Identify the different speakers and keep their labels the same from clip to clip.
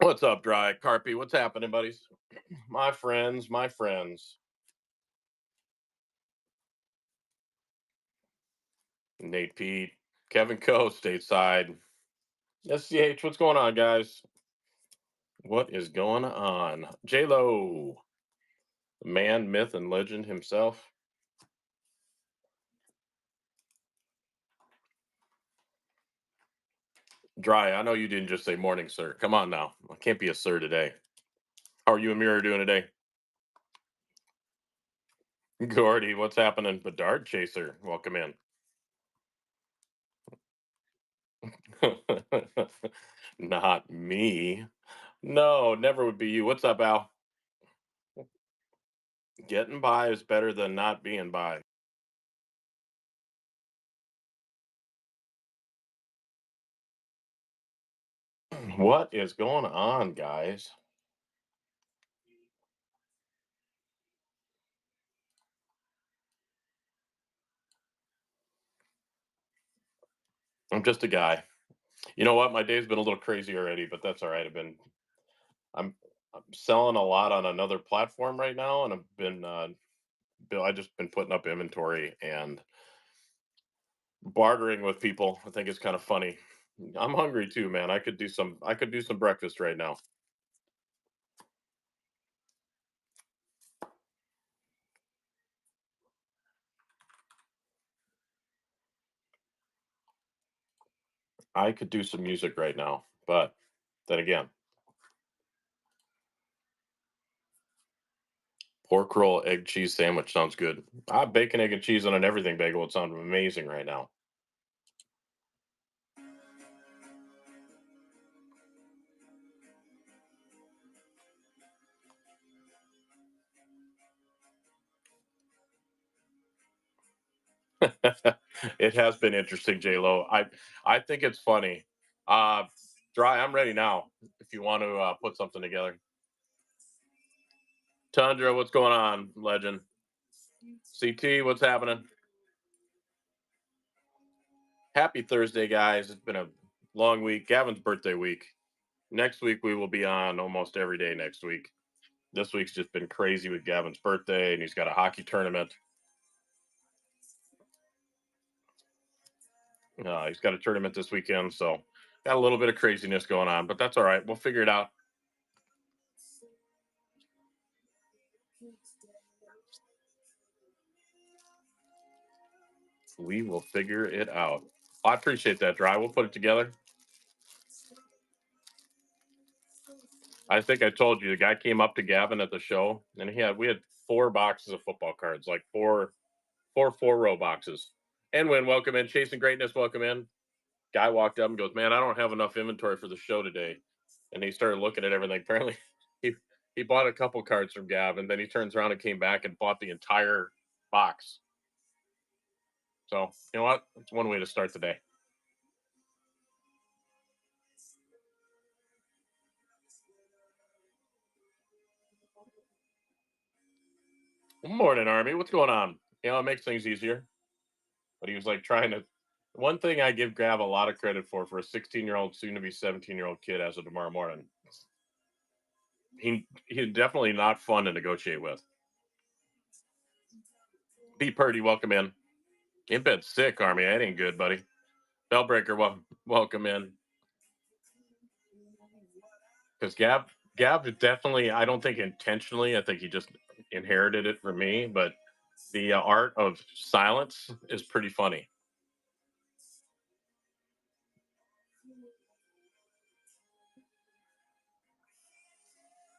Speaker 1: What's up, Dry Carpy? What's happening, buddies? My friends, my friends. Nate Pete, Kevin Co, stateside. SCH, what's going on, guys? What is going on? J Lo, the man, myth, and legend himself. Dry, I know you didn't just say morning, sir. Come on now. I can't be a sir today. How are you and Mirror doing today? Gordy, what's happening? Bedard Chaser, welcome in. Not me. No, never would be you. What's up, Al? Getting by is better than not being by. What is going on, guys? I'm just a guy. You know what? My day's been a little crazy already, but that's all right. I'm I'm selling a lot on another platform right now, and I just been putting up inventory and bartering with people. I think it's kind of funny. I'm hungry too, man. I could do some breakfast right now. I could do some music right now, but then again, pork roll, egg, cheese sandwich sounds good. Bacon, egg, and cheese on an everything bagel would sound amazing right now. It has been interesting, J Lo. I think it's funny. Uh, Dry, I'm ready now. If you want to put something together, Tundra, what's going on, legend? CT, what's happening? Happy Thursday, guys. It's been a long week. Gavin's birthday week. Next week we will be on almost every day. Next week. This week's just been crazy with Gavin's birthday, and he's got a hockey tournament. He's got a tournament this weekend, so got a little bit of craziness going on, but that's all right. We'll figure it out. We will figure it out. I appreciate that, Dry. We'll put it together. I think I told you the guy came up to Gavin at the show, and we had 4 boxes of football cards, like four row boxes. And when welcome in, chasing greatness, welcome in. Guy walked up and goes, "Man, I don't have enough inventory for the show today." And he started looking at everything. Apparently, he he bought a couple cards from Gav, and then he turns around and came back and bought the entire box. So you know what? It's one way to start the day. Morning, Army. What's going on? It makes things easier. But he was like trying to. One thing I give Gav a lot of credit for a 16-year-old, soon to be 17-year-old kid as of tomorrow morning. He's definitely not fun to negotiate with. B Purdy, welcome in. In bed sick, Army. That ain't good, buddy. Bellbreaker, welcome in. Because Gab definitely, I don't think intentionally. I think he just inherited it from me. But the art of silence is pretty funny.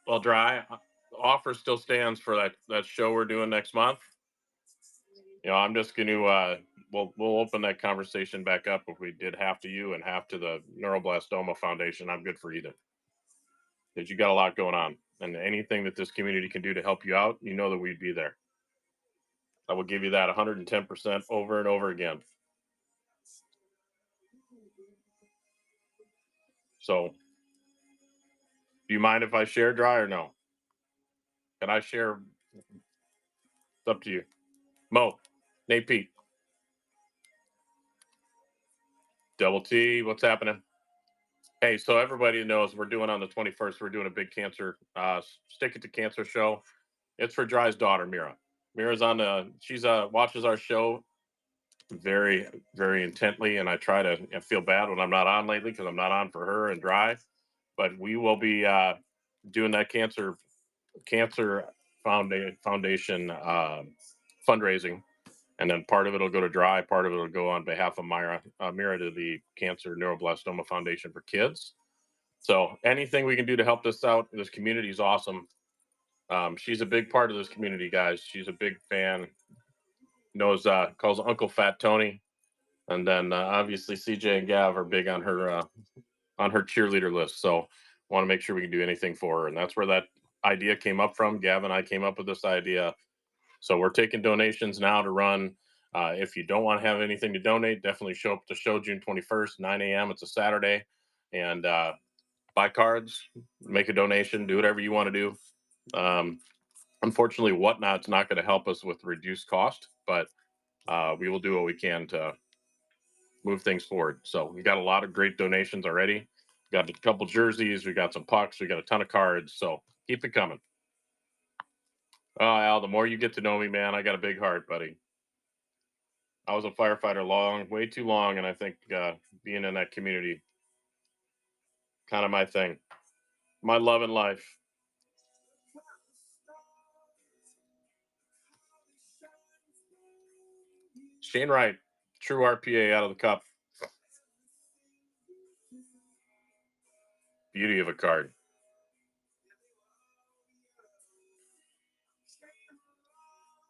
Speaker 1: Well, Dry, offer still stands for that show we're doing next month. I'm just going to we'll open that conversation back up. If we did half to you and half to the Neuroblastoma Foundation, I'm good for either. Because you got a lot going on, and anything that this community can do to help you out, you know that we'd be there. I will give you that 110% over and over again. So, do you mind if I share, Dry, or no? Can I share? It's up to you. Mo, Nate Pete, Double T, what's happening? Hey, so everybody knows we're doing on the 21st. We're doing a big cancer, stick it to cancer show. It's for Dry's daughter, Mira. Mira's on the. She's watches our show very, very intently, and I try to feel bad when I'm not on lately because I'm not on for her and Dry. But we will be doing that cancer foundation fundraising, and then part of it will go to Dry, part of it will go on behalf of Mira to the Cancer Neuroblastoma Foundation for Kids. So anything we can do to help this out, this community is awesome. She's a big part of this community, guys. She's a big fan. Knows calls Uncle Fat Tony, and then obviously CJ and Gav are big on her cheerleader list. So want to make sure we can do anything for her, and that's where that idea came up from. Gav and I came up with this idea. So we're taking donations now to run. If you don't want to have anything to donate, definitely show up to show June 21st, 9 a.m. It's a Saturday, and buy cards, make a donation, do whatever you want to do. Um, Unfortunately, Whatnot's not going to help us with reduced cost, but we will do what we can to move things forward. So we got a lot of great donations already. We got a couple jerseys, we got some pucks, we got a ton of cards. So keep it coming. Oh, Al, the more you get to know me, man, I got a big heart, buddy. I was a firefighter way too long, and I think being in that community, kind of my thing, my love in life. Shane Wright, true RPA out of the cup. Beauty of a card.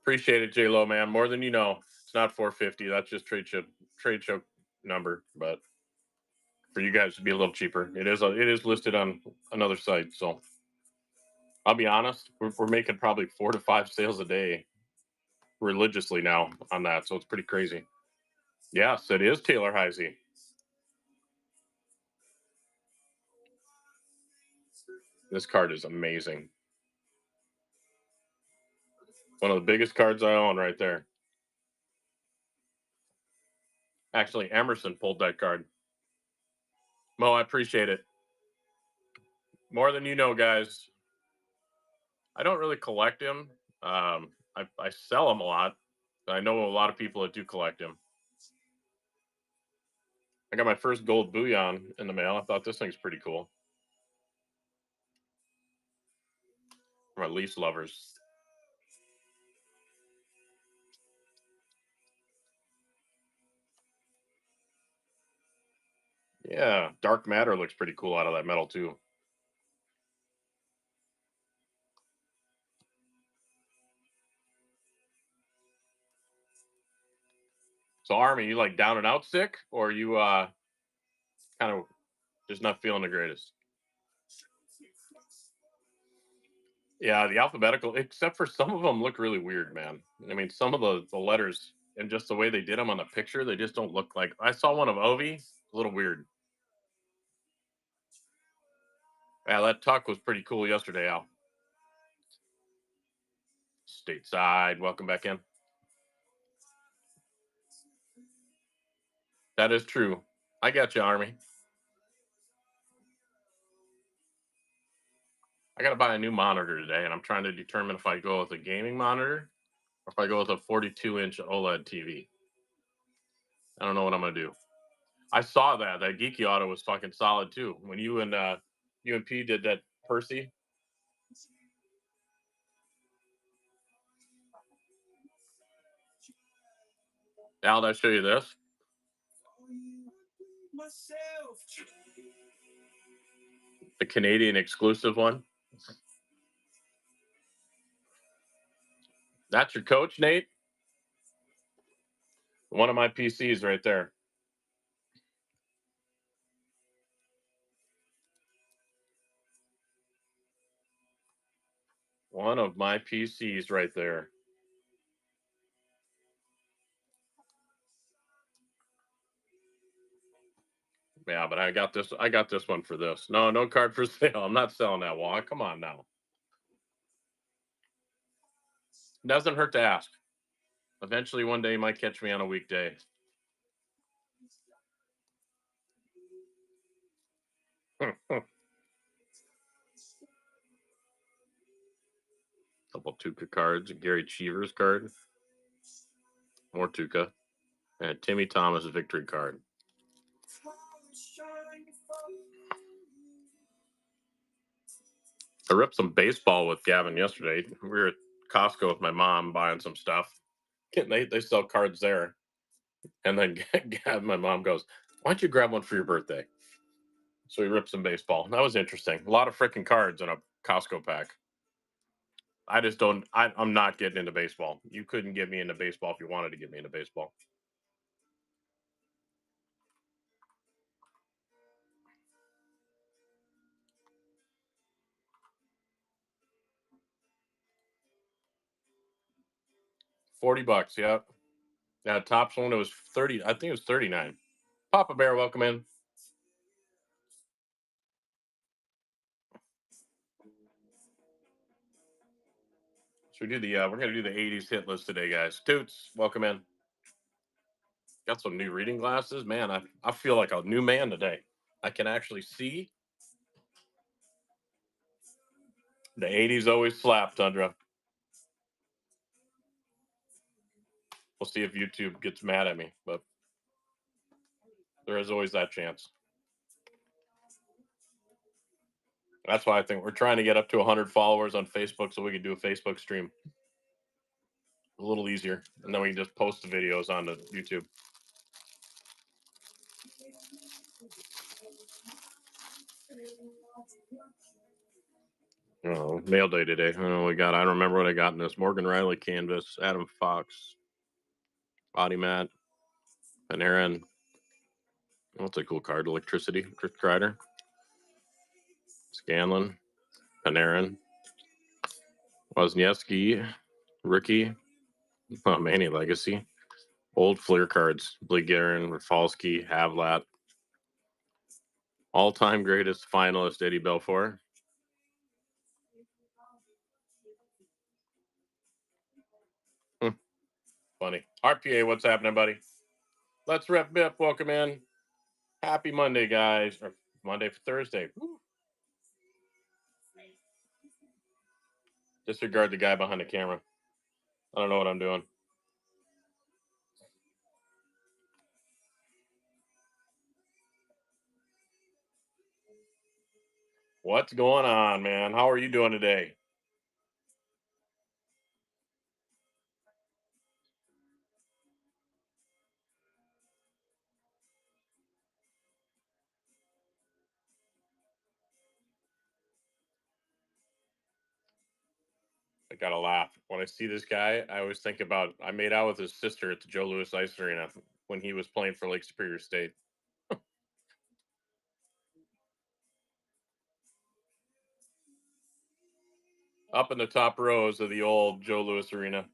Speaker 1: Appreciate it, J Lo, man. More than you know. It's not 450. That's just trade show number. But for you guys to be a little cheaper, it is listed on another site. So I'll be honest, we're making probably 4 to 5 sales a day religiously now on that. So it's pretty crazy. Yes, it is Taylor Heisey. This card is amazing. One of the biggest cards I own right there. Actually, Emerson pulled that card. Mo, I appreciate it. More than you know, guys. I don't really collect him. I sell him a lot. I know a lot of people that do collect him. I got my first gold bullion in the mail. I thought this thing's pretty cool. For my Leafs lovers. Yeah, dark matter looks pretty cool out of that metal too. So Army, you like down and out sick, or you kind of just not feeling the greatest? Yeah, the alphabetical, except for some of them look really weird, man. I mean, some of the letters and just the way they did them on the picture, they just don't look like. I saw one of Ovi, a little weird. Yeah, that tuck was pretty cool yesterday, Al. Stateside, welcome back in. That is true. I got you, Army. I got to buy a new monitor today, and I'm trying to determine if I go with a gaming monitor or if I go with a 42-inch OLED TV. I don't know what I'm gonna do. I saw that Geeky Auto was fucking solid too. When you and P did that Percy. Al, did I show you this? The Canadian exclusive one. That's your coach, Nate. One of my PCs right there. One of my PCs right there. Yeah, but I got this. I got this one for this. No, no card for sale. I'm not selling that wall. Come on now. Doesn't hurt to ask. Eventually, one day, you might catch me on a weekday. Couple Tuca cards, Gary Cheever's card, more Tuca, and Timmy Thomas victory card. I ripped some baseball with Gavin yesterday. We were at Costco with my mom buying some stuff. They sell cards there. And then my mom goes, "Why don't you grab one for your birthday?" So we ripped some baseball. That was interesting. A lot of freaking cards in a Costco pack. I just don't. I'm not getting into baseball. You couldn't get me into baseball if you wanted to get me into baseball. $40. Yeah. Yeah. Tops one. It was 30. I think it was 39. Papa Bear, welcome in. So we do the. We're gonna do the '80s hit list today, guys. Toots, welcome in. Got some new reading glasses, man. I feel like a new man today. I can actually see. The '80s always slap, Tundra. We'll see if YouTube gets mad at me, but there is always that chance. That's why I think we're trying to get up to 100 followers on Facebook so we can do a Facebook stream. A little easier. And then we can just post the videos on the YouTube. Oh, mail day today. I don't know what we got. I don't remember what I got in this. Morgan Riley canvas, Adam Fox, body mat, Panarin. That's a cool card. Electricity, Chris Kreider, Scanlon, Panarin, Wozniacki, rookie, Manny Legacy, old Fleer cards, Blegarin, Rafalski, Havlat, all-time greatest finalist Eddie Belfour. Funny. RPA, what's happening, buddy? Let's rep Bip. Welcome in. Happy Monday, guys. Or Monday for Thursday. Woo. Disregard the guy behind the camera. I don't know what I'm doing. What's going on, man? How are you doing today? I gotta laugh. When I see this guy, I always think about I made out with his sister at the Joe Louis Ice Arena when he was playing for Lake Superior State. Up in the top rows of the old Joe Louis Arena.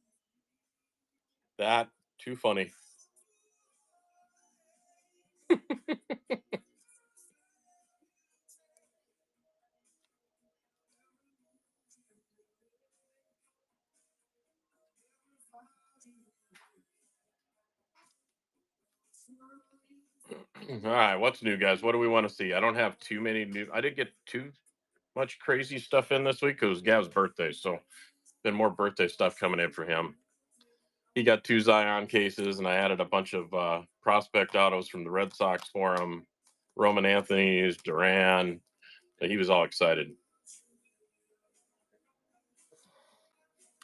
Speaker 1: That too funny. All right, what's new, guys? What do we want to see? I don't have too many new. I didn't get too much crazy stuff in this week. It was Gav's birthday, so been more birthday stuff coming in for him. He got 2 Zion cases, and I added a bunch of prospect autos from the Red Sox for him. Roman Anthony's, Duran. He was all excited.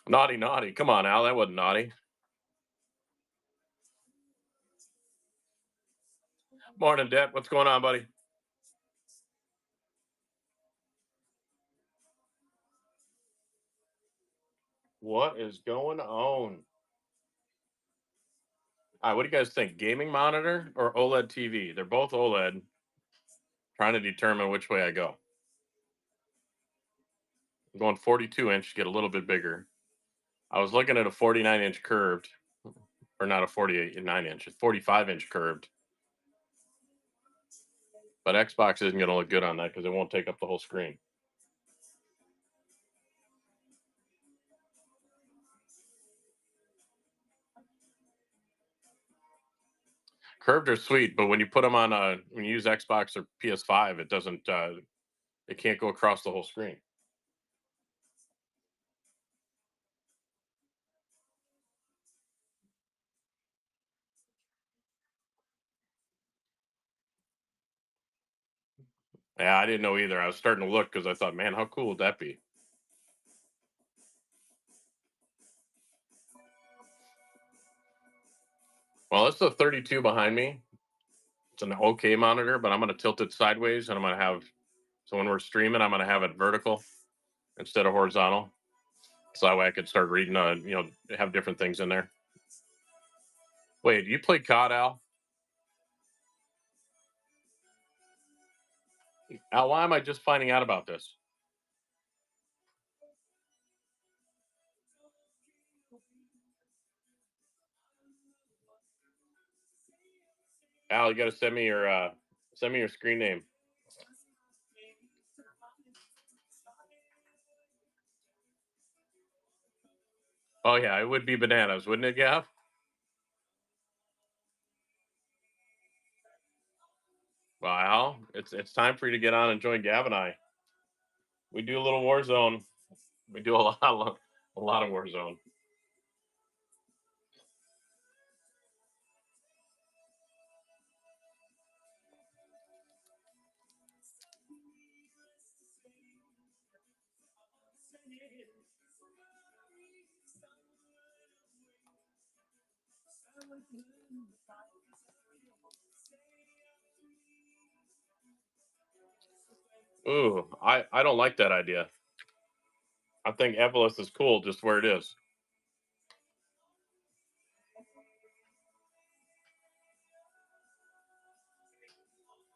Speaker 1: Naughty, naughty. Come on, Al. That wasn't naughty. Morning, Debt. What's going on, buddy? What is going on? All right, what do you guys think? Gaming monitor or OLED TV? They're both OLED. Trying to determine which way I go. I'm going 42-inch, get a little bit bigger. I was looking at a 49-inch curved, or not a 49-inch, a 45-inch curved. But Xbox isn't going to look good on that because it won't take up the whole screen. Curved are sweet, but when you put them on when you use Xbox or PS5, it doesn't. It can't go across the whole screen. Yeah, I didn't know either. I was starting to look because I thought, man, how cool would that be? Well, it's the 32 behind me. It's an okay monitor, but I'm going to tilt it sideways, and I'm going to have so when we're streaming, I'm going to have it vertical instead of horizontal, so that way I could start reading. Have different things in there. Wait, you played COD, Al? Al, why am I just finding out about this? Al, you got to send me your screen name. Oh yeah, it would be bananas, wouldn't it, Gav? Well, Al, it's time for you to get on and join Gav and I. We do a little Warzone. We do a lot of Warzone. Ooh, I don't like that idea. I think Evolus is cool just where it is.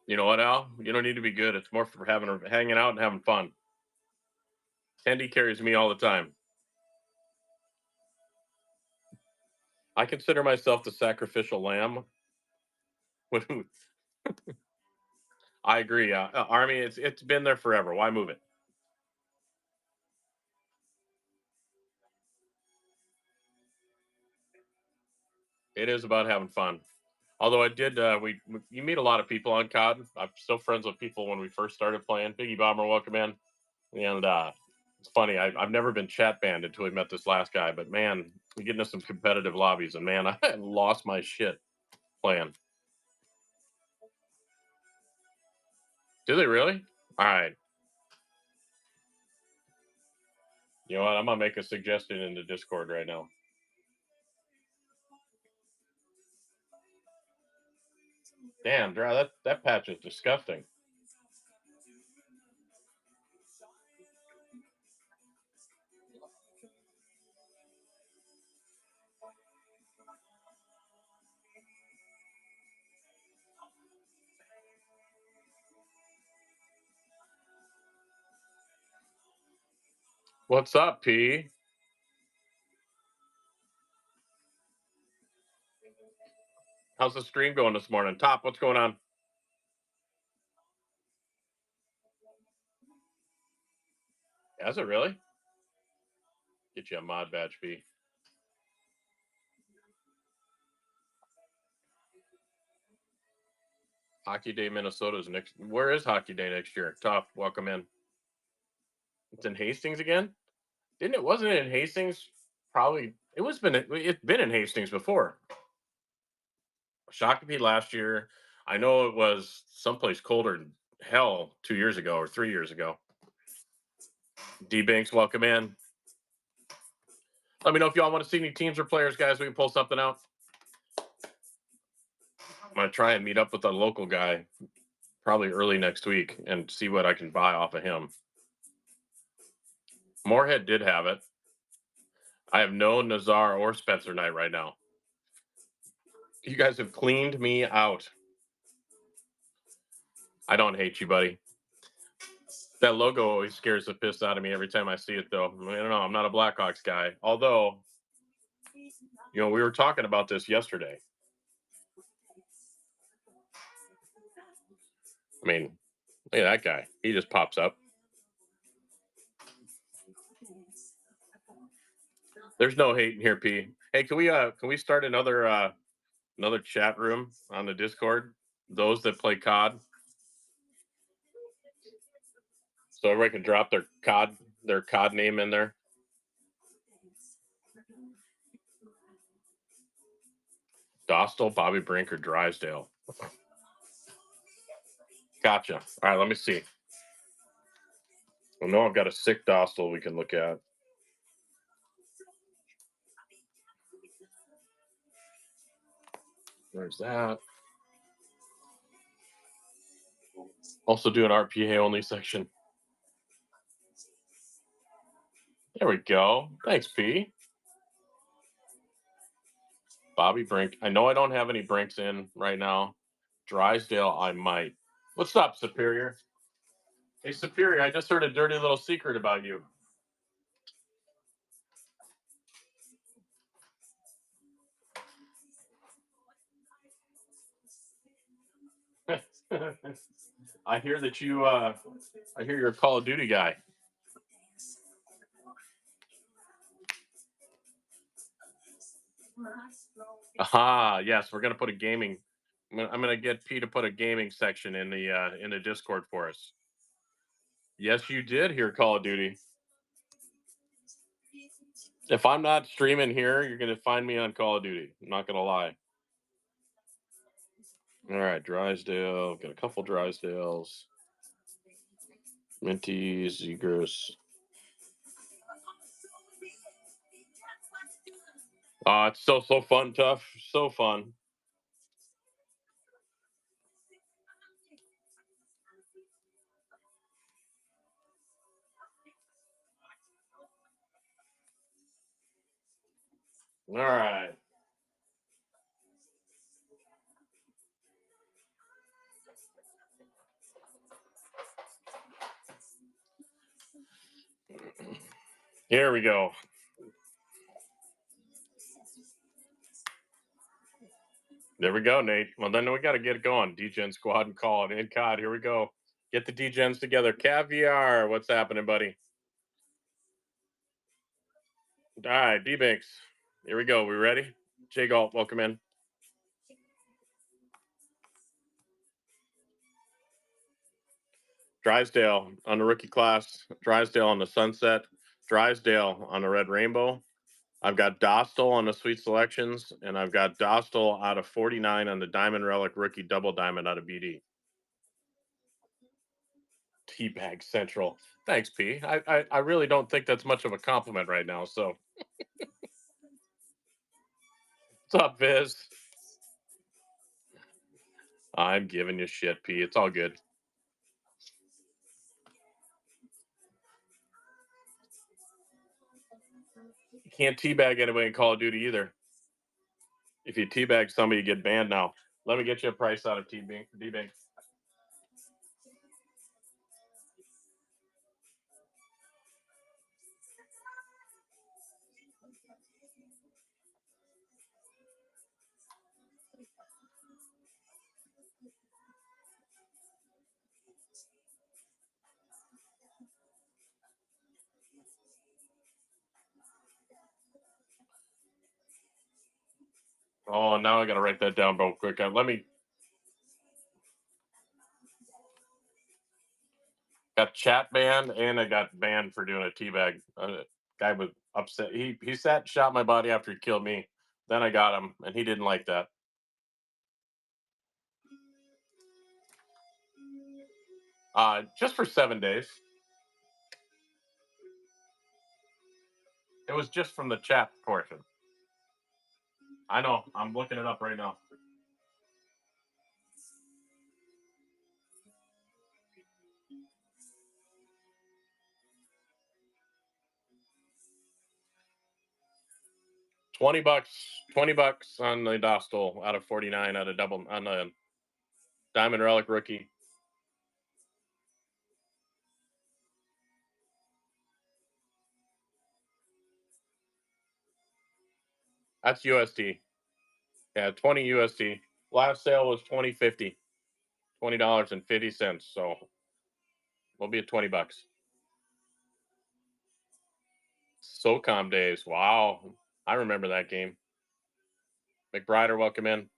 Speaker 1: You know what, Al? You don't need to be good. It's more for hanging out and having fun. Tandy carries me all the time. I consider myself the sacrificial lamb. I agree. Army, it's been there forever. Why move it? It is about having fun. Although I did, you meet a lot of people on COD. I'm still friends with people when we first started playing. Biggie Bomber, welcome in. And it's funny. I've never been chat banned until we met this last guy. But man, we get into some competitive lobbies, and man, I lost my shit playing. Do they really? All right. You know what? I'm gonna make a suggestion in the Discord right now. Damn, Dra, that patch is disgusting. What's up, P? How's the stream going this morning? Top, what's going on? Is it really? Get you a mod badge, P. Hockey Day Minnesota is next. Where is Hockey Day next year? Top, welcome in. It's in Hastings again. Didn't it? Wasn't it in Hastings? Probably. It's been in Hastings before. Shakopee last year. I know it was someplace colder than hell 2 years ago or 3 years ago. D Banks, welcome in. Let me know if y'all want to see any teams or players, guys. We can pull something out. I'm gonna try and meet up with a local guy probably early next week and see what I can buy off of him. Moorhead did have it. I have no Nazar or Spencer Knight right now. You guys have cleaned me out. I don't hate you, buddy. That logo always scares the piss out of me every time I see it, though. I don't know. I'm not a Blackhawks guy. Although, we were talking about this yesterday. I mean, look at that guy. He just pops up. There's no hate in here, P. Hey, can we start another Another chat room on the Discord. Those that play COD. So everybody can drop their COD name in there. Dostal, Bobby Brink, or Drysdale. Gotcha. All right, let me see. I know I've got a sick Dostal we can look at. Where's that? Also do an RPA only section. There we go. Thanks, P. Bobby Brink. I know I don't have any Brinks in right now. Drysdale, I might. What's up, Superior? Hey, Superior, I just heard a dirty little secret about you. I hear that I hear you're a Call of Duty guy. Aha, yes, we're gonna put a gaming. I'm gonna get P to put a gaming section in the Discord for us. Yes, you did hear Call of Duty. If I'm not streaming here, you're gonna find me on Call of Duty. I'm not gonna lie. All right, Drysdale. Got a couple Drysdales. Minty, Zegers. It's so fun, tough. So fun. All right. Here we go. There we go, Nate. Well, then we got to get it going. DGen squad and call it in COD. Here we go. Get the DGens together. Caviar, what's happening, buddy? All right, D-Banks. Here we go. We ready? J Galt, welcome in. Drysdale on the rookie class. Drysdale on the sunset. Drysdale on the red rainbow. I've got Dostal on the sweet selections, and I've got Dostal out of 49 on the Diamond Relic rookie double diamond out of BD. Teabag Central. Thanks, P. I really don't think that's much of a compliment right now. So, what's up, Viz? I'm giving you shit, P. It's all good. You can't teabag anybody in Call of Duty either. If you teabag somebody, you get banned now. Let me get you a price out of D-Bank. Oh, now I got to write that down real quick. Let me. Got chat banned, and I got banned for doing a teabag. Guy was upset. He sat and shot my body after he killed me. Then I got him, and he didn't like that. Just for 7 days. It was just from the chat portion. I know. I'm looking it up right now. $20. $20 on the Dostal out of 49 out of double on the Diamond Relic rookie. That's USD. Yeah, 20 USD. Last sale was $20.50. $20.50. So we'll be at $20. SOCOM days. Wow. I remember that game. McBrider, welcome in.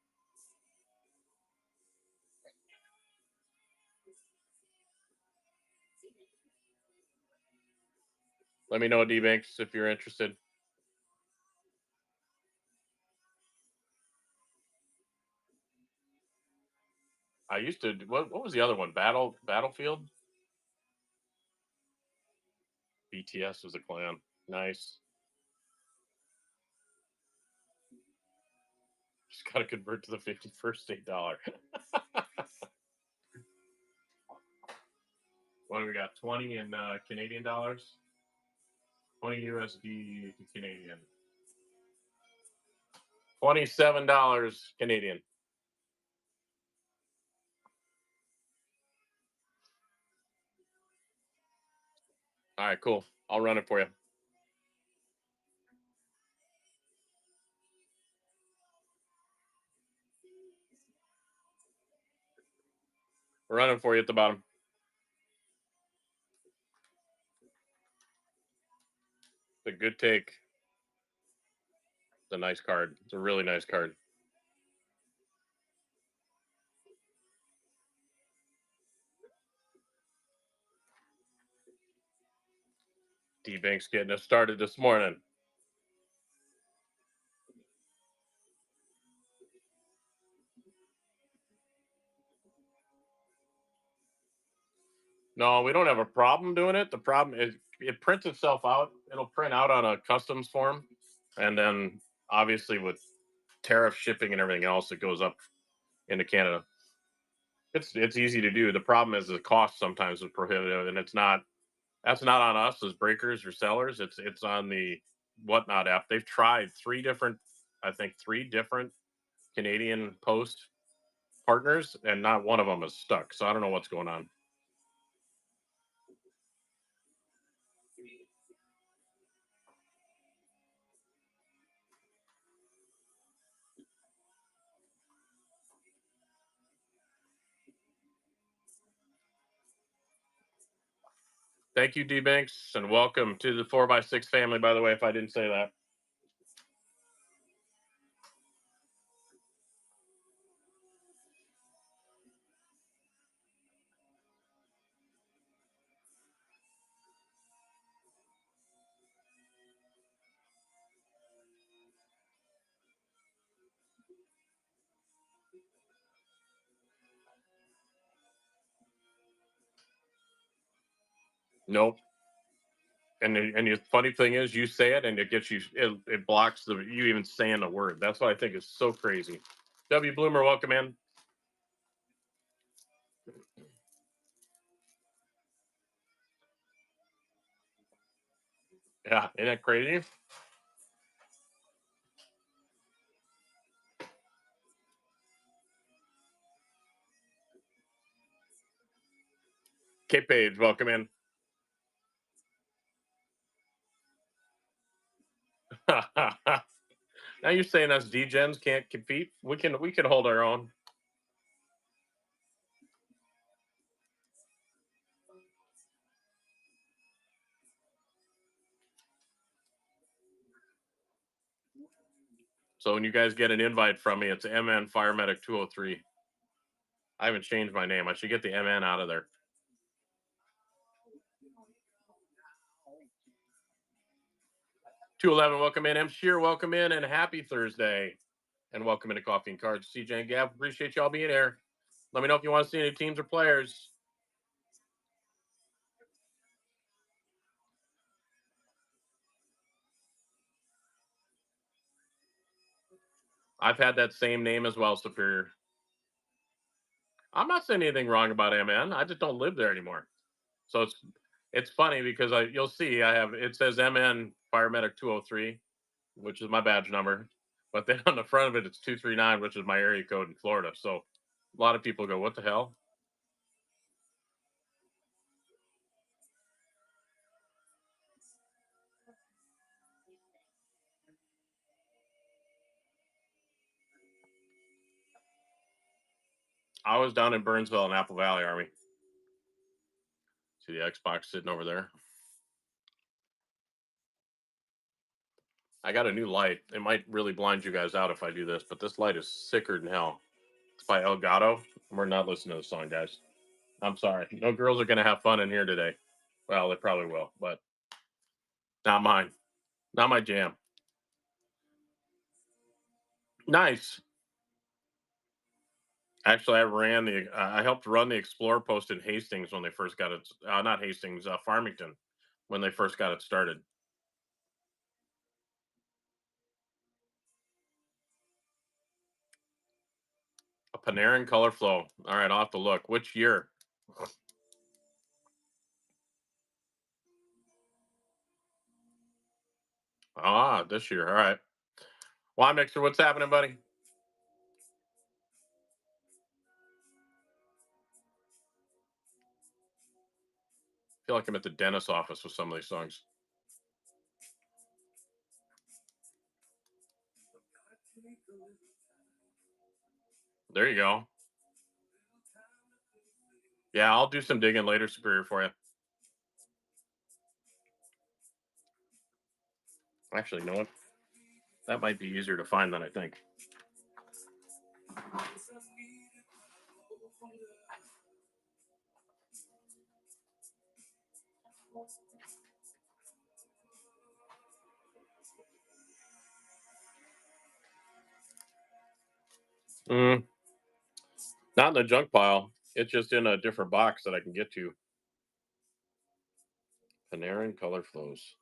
Speaker 1: Let me know, D-Banks, if you're interested. I used to. What was the other one? Battlefield. BTS was a clan. Nice. Just got to convert to the 51st state dollar. What do we got? 20 in Canadian dollars. 20 USD to Canadian. $27 Canadian. All right, cool. I'll run it for you. We're running for you at the bottom. It's a good take. It's a nice card. It's a really nice card. D-Bank's getting us started this morning. No, we don't have a problem doing it. The problem is it prints itself out. It'll print out on a customs form. And then obviously with tariff shipping and everything else, it goes up into Canada. It's easy to do. The problem is the cost sometimes is prohibitive, and that's not on us as breakers or sellers. It's on the Whatnot app. They've tried three different Canadian Post partners, and not one of them is stuck. So I don't know what's going on. Thank you, D Banks, and welcome to the 4x6 family, by the way, if I didn't say that. Nope. And the funny thing is, you say it, and it gets you. It blocks you even saying the word. That's what I think is so crazy. W Bloomer, welcome in. Yeah, isn't that crazy? K Page, welcome in. Now you're saying us D-gens can't compete? We can hold our own. So when you guys get an invite from me, it's MN Firemedic 203. I haven't changed my name. I should get the MN out of there. 211, welcome in. M. Shear, welcome in, and happy Thursday. And welcome into Coffee and Cards. CJ and Gav, appreciate y'all being here. Let me know if you want to see any teams or players. I've had that same name as well, Superior. I'm not saying anything wrong about MN. I just don't live there anymore. So it's funny because you'll see it says MN Firemedic 203, which is my badge number. But then on the front of it, it's 239, which is my area code in Florida. So a lot of people go, what the hell? I was down in Burnsville in Apple Valley, Army. See the Xbox sitting over there. I got a new light. It might really blind you guys out if I do this, but this light is sicker than hell. It's by Elgato. We're not listening to the song, guys. I'm sorry. No girls are going to have fun in here today. Well, they probably will, but Not mine. Not my jam. Nice. Actually, I helped run the Explorer post in Hastings when they first got it. Not Hastings, Farmington, when they first got it started. A Panarin Color Flow. All right, I'll have to look. Which year? This year. All right. Wine Mixer, what's happening, buddy? I feel like I'm at the dentist's office with some of these songs. There you go. Yeah, I'll do some digging later, Superior, for you. Actually, you know what? That might be easier to find than I think. Mm, not in the junk pile. It's just in a different box that I can get to. Panarin Color Flows.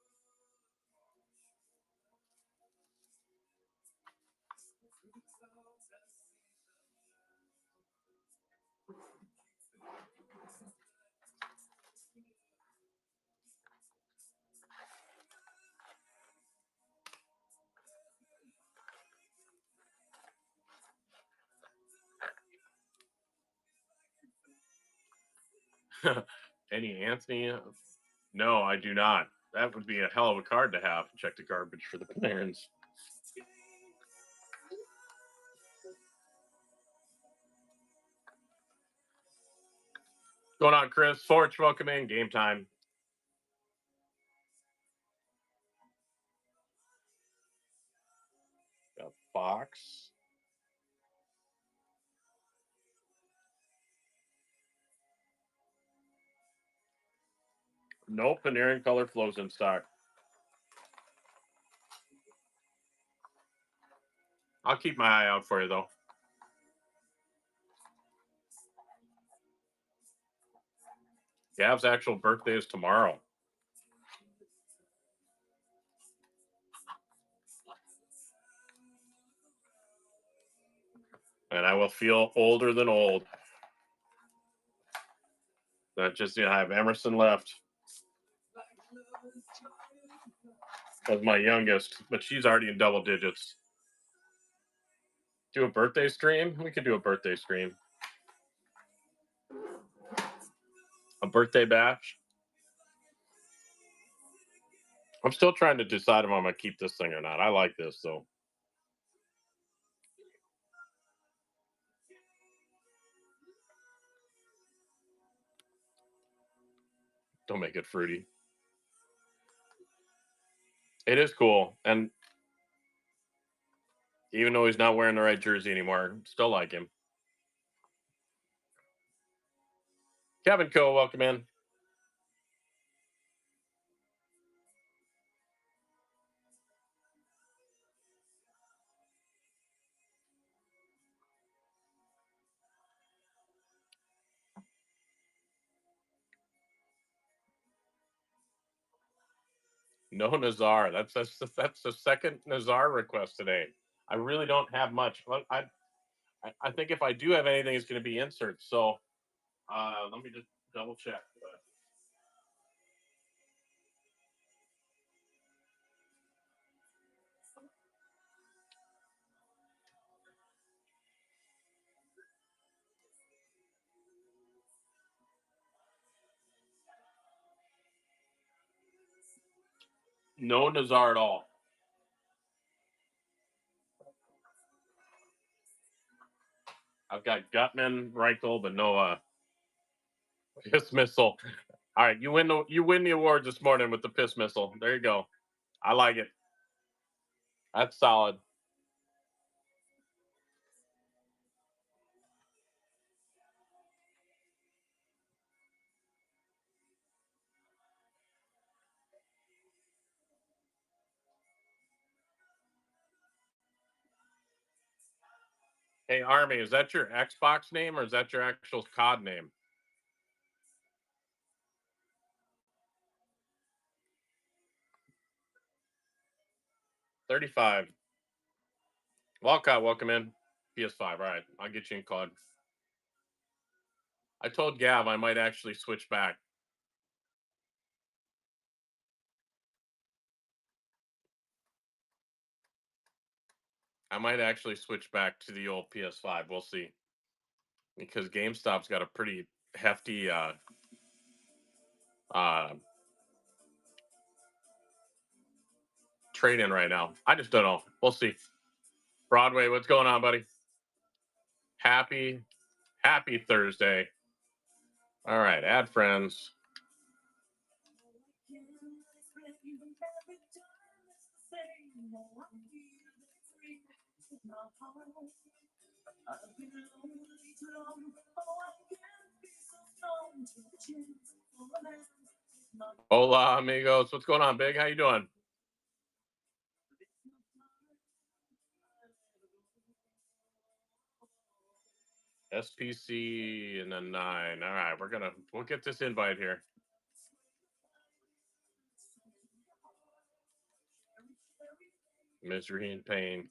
Speaker 1: Any Anthony? No, I do not. That would be a hell of a card to have. Check the garbage for the Panarins. Going on, Chris? Forge, welcome in. Game time. Got Fox. No Panarin Color Flows in stock. I'll keep my eye out for you, though. Gav's actual birthday is tomorrow. And I will feel older than old. That just, I have Emerson left as my youngest, but she's already in double digits. Do a birthday stream? We could do a birthday stream. A birthday bash? I'm still trying to decide if I'm going to keep this thing or not. I like this, though. Don't make it fruity. It is cool. And even though he's not wearing the right jersey anymore, still like him. Kevin Coe, welcome in. No Nazar. That's the second Nazar request today. I really don't have much. I think if I do have anything, it's going to be inserts. So let me just double check. No Nazar at all. I've got Gutman, Reichel, but no piss missile. All right, you win the award this morning with the piss missile. There you go. I like it. That's solid. Hey, Army, is that your Xbox name or is that your actual COD name? 35. Walcott, welcome in. PS5. All right, I'll get you in COD. I told Gav I might actually switch back. I might actually switch back to the old PS5. We'll see. Because GameStop's got a pretty hefty trade in right now. I just don't know. We'll see. Broadway, what's going on, buddy? Happy Thursday. All right, add friends. Hola, amigos. What's going on, Big? How you doing? SPC and then 9. All right, we'll get this invite here. Misery and pain.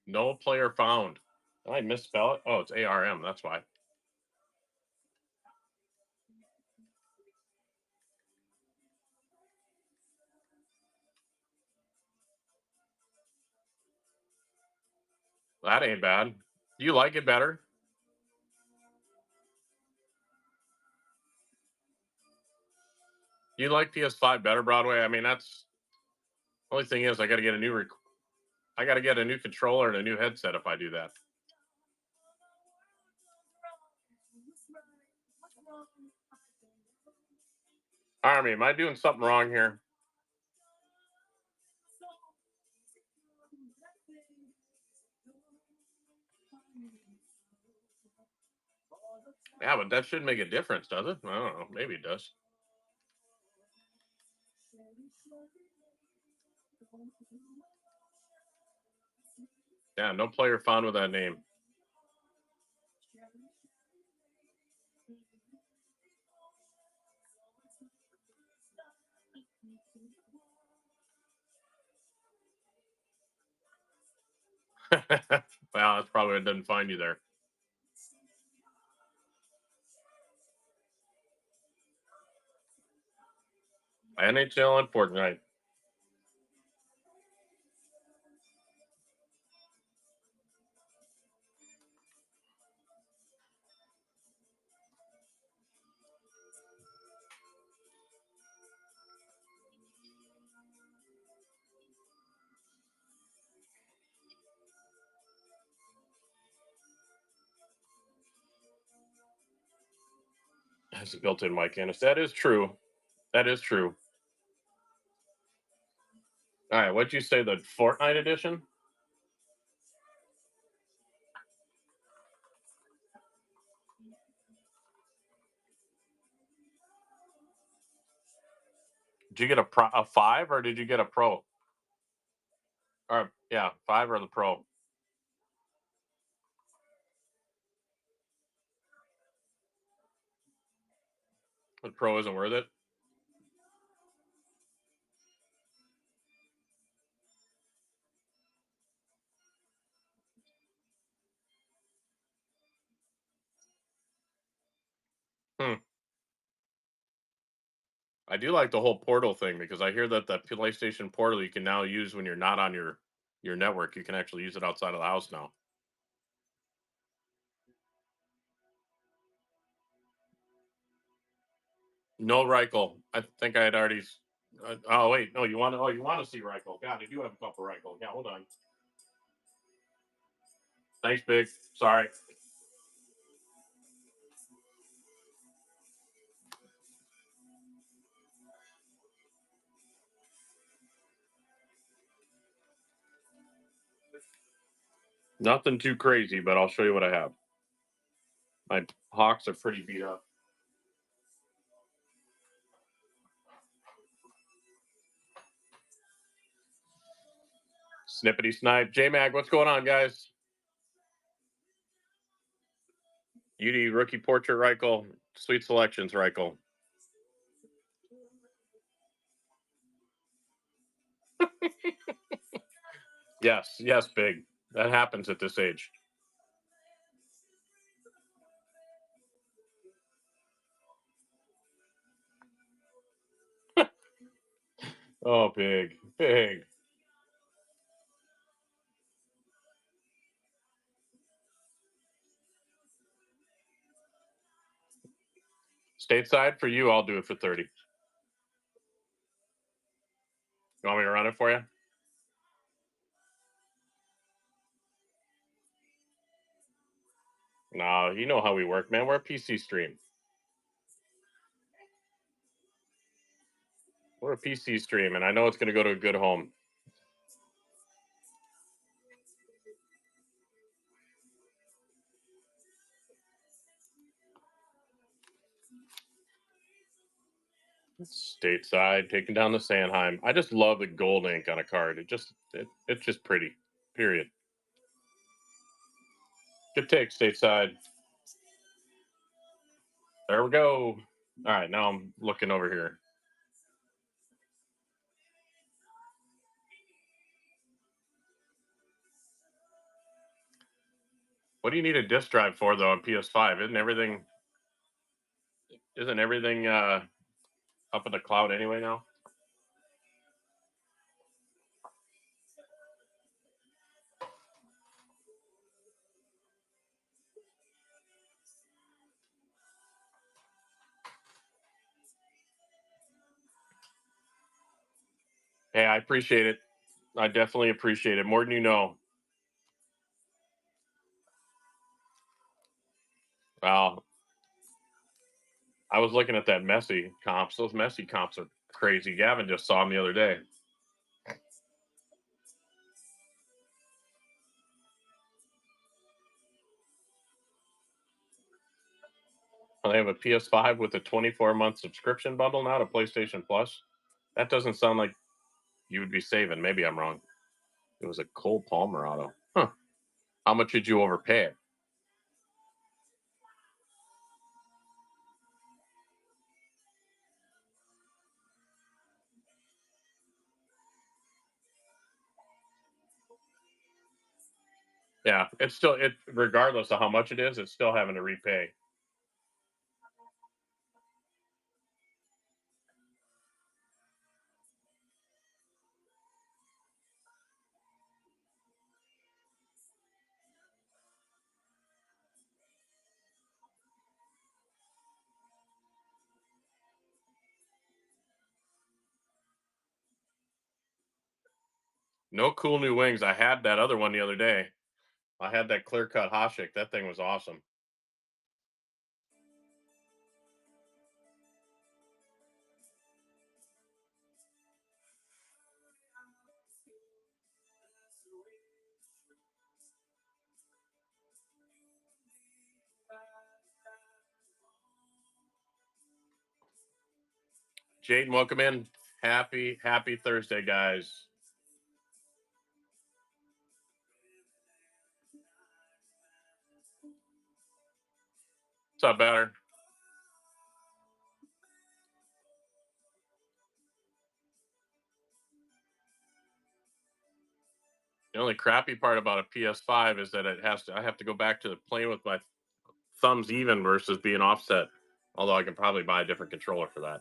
Speaker 1: No player found. Did I misspell it? Oh, it's ARM. That's why. That ain't bad. Do you like it better? You like PS5 better, Broadway? I mean, that's only thing is I got to get a new I got to get a new controller and a new headset if I do that. Army, am I doing something wrong here? Yeah, but that should make a difference, does it? I don't know. Maybe it does. Yeah, no player found with that name. Well, that's probably it doesn't find you there. NHL and Fortnite. Has a built-in mic, Annis. That is true. That is true. All right, what'd you say? The Fortnite edition? Did you get a 5 or did you get a pro? Or yeah, 5 or the pro? The pro isn't worth it. Hmm. I do like the whole portal thing because I hear that the PlayStation Portal you can now use when you're not on your network. You can actually use it outside of the house now. No Reichel. I think I had already. Oh wait, no. You want to? Oh, you want to see Reichel? God, I do have a couple Reichel. Yeah, hold on. Thanks, Big. Sorry. Nothing too crazy, but I'll show you what I have. My Hawks are pretty beat up. Snippety snipe. J-Mag, what's going on, guys? UD rookie portrait Reichel. Sweet selections, Reichel. Yes, big. That happens at this age. Oh, big. Stateside for you, I'll do it for 30. You want me to run it for you? No, you know how we work, man. We're a PC stream. We're a PC stream, and I know it's going to go to a good home. Stateside, taking down the Sandheim. I just love the gold ink on a card. It's just pretty. Period. Good take, Stateside. There we go. All right, now I'm looking over here. What do you need a disk drive for though on PS5? Isn't everything up in the cloud anyway now? Hey, I appreciate it. I definitely appreciate it more than you know. Well, I was looking at that Messi comps. Those Messi comps are crazy. Gavin just saw them the other day. They have a PS5 with a 24-month subscription bundle now to PlayStation Plus. That doesn't sound like you would be saving. Maybe I'm wrong. It was a Cole Palmer auto. Huh. How much did you overpay? Yeah, it's still regardless of how much it is, it's still having to repay. No cool new wings. I had that other one the other day. I had that clear cut Hasek. That thing was awesome. Jaden, welcome in. Happy Thursday, guys. What's up, Batter? The only crappy part about a PS5 is that I have to go back to playing with my thumbs even versus being offset. Although I can probably buy a different controller for that.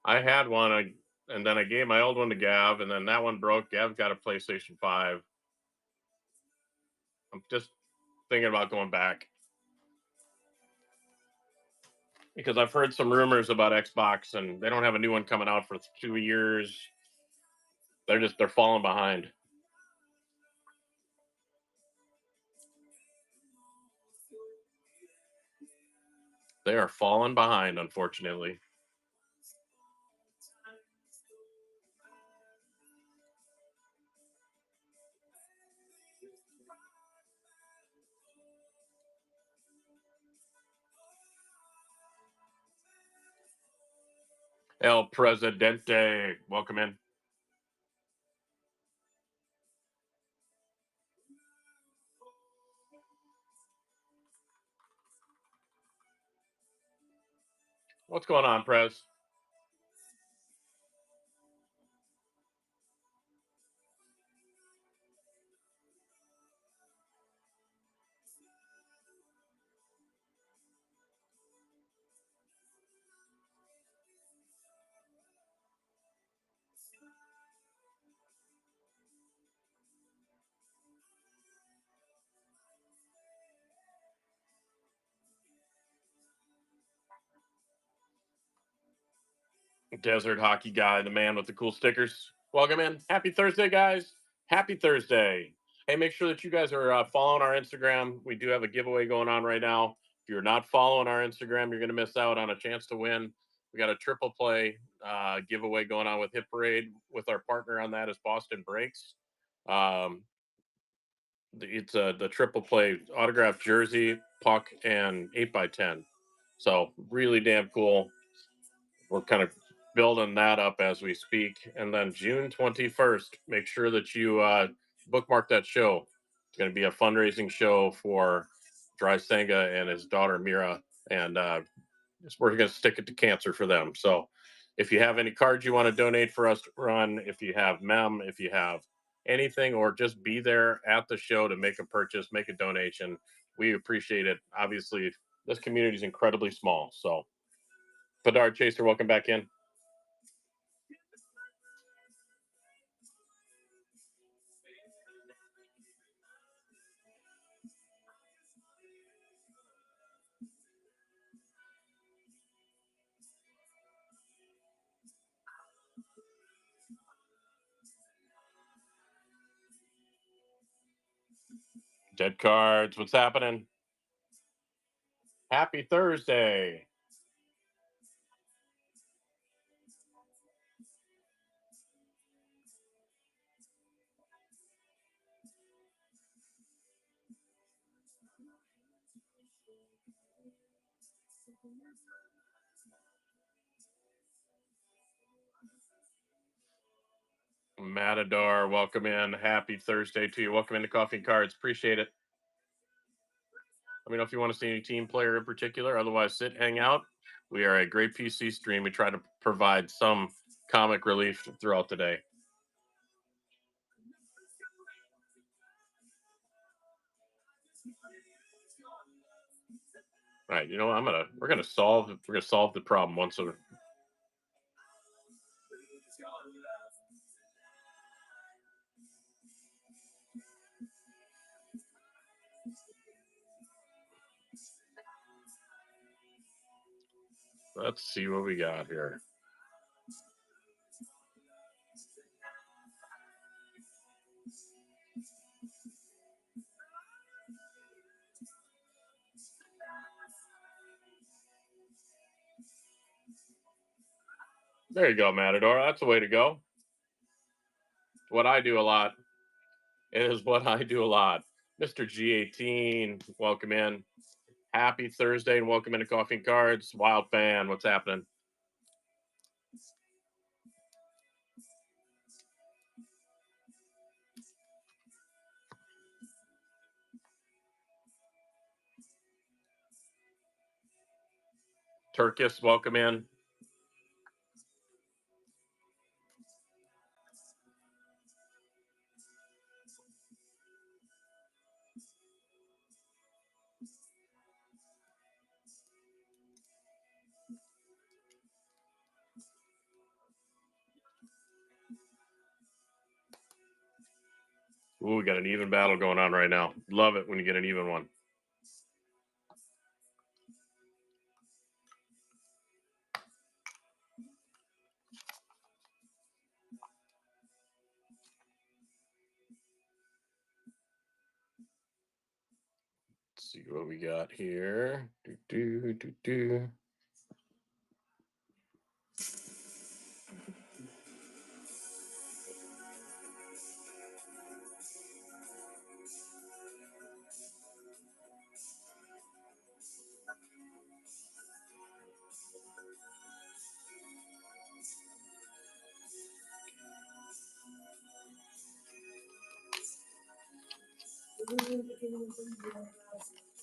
Speaker 1: I had one, and then I gave my old one to Gav, and then that one broke. Gav got a PlayStation 5. I'm just thinking about going back because I've heard some rumors about Xbox, and they don't have a new one coming out for 2 years. They're falling behind. They are falling behind, unfortunately. El Presidente, welcome in. What's going on, Prez? Desert hockey guy, the man with the cool stickers. Welcome in. Happy Thursday, guys. Happy Thursday. Hey, make sure that you guys are following our Instagram. We do have a giveaway going on right now. If you're not following our Instagram, you're going to miss out on a chance to win. We got a triple play giveaway going on with Hit Parade. With our partner on that is Boston Breaks. It's the triple play autographed jersey, puck, and 8x10. So really damn cool. We're kind of building that up as we speak. And then June 21st, make sure that you bookmark that show. It's going to be a fundraising show for Dry Senga and his daughter Mira, and we're going to stick it to cancer for them. So if you have any cards you want to donate for us to run, if you have mem, if you have anything, or just be there at the show to make a purchase, make a donation, we appreciate it. Obviously, this community is incredibly small. So, Bedard Chaser, welcome back in. Dead cards, what's happening? Happy Thursday. Matador, welcome in. Happy Thursday to you. Welcome into Coffee and Cards. Appreciate it. Let me know if you want to see any team player in particular. Otherwise, sit, hang out. We are a great PC stream. We try to provide some comic relief throughout the day. All right, you know what? We're gonna solve the problem once a let's see what we got here. There you go, Matador. That's the way to go. What I do a lot is what I do a lot. Mr. G18, welcome in. Happy Thursday and welcome into Coffee and Cards. Wild fan, what's happening? Turkis, welcome in. Ooh, we got an even battle going on right now. Love it when you get an even one. see what we got here. Do.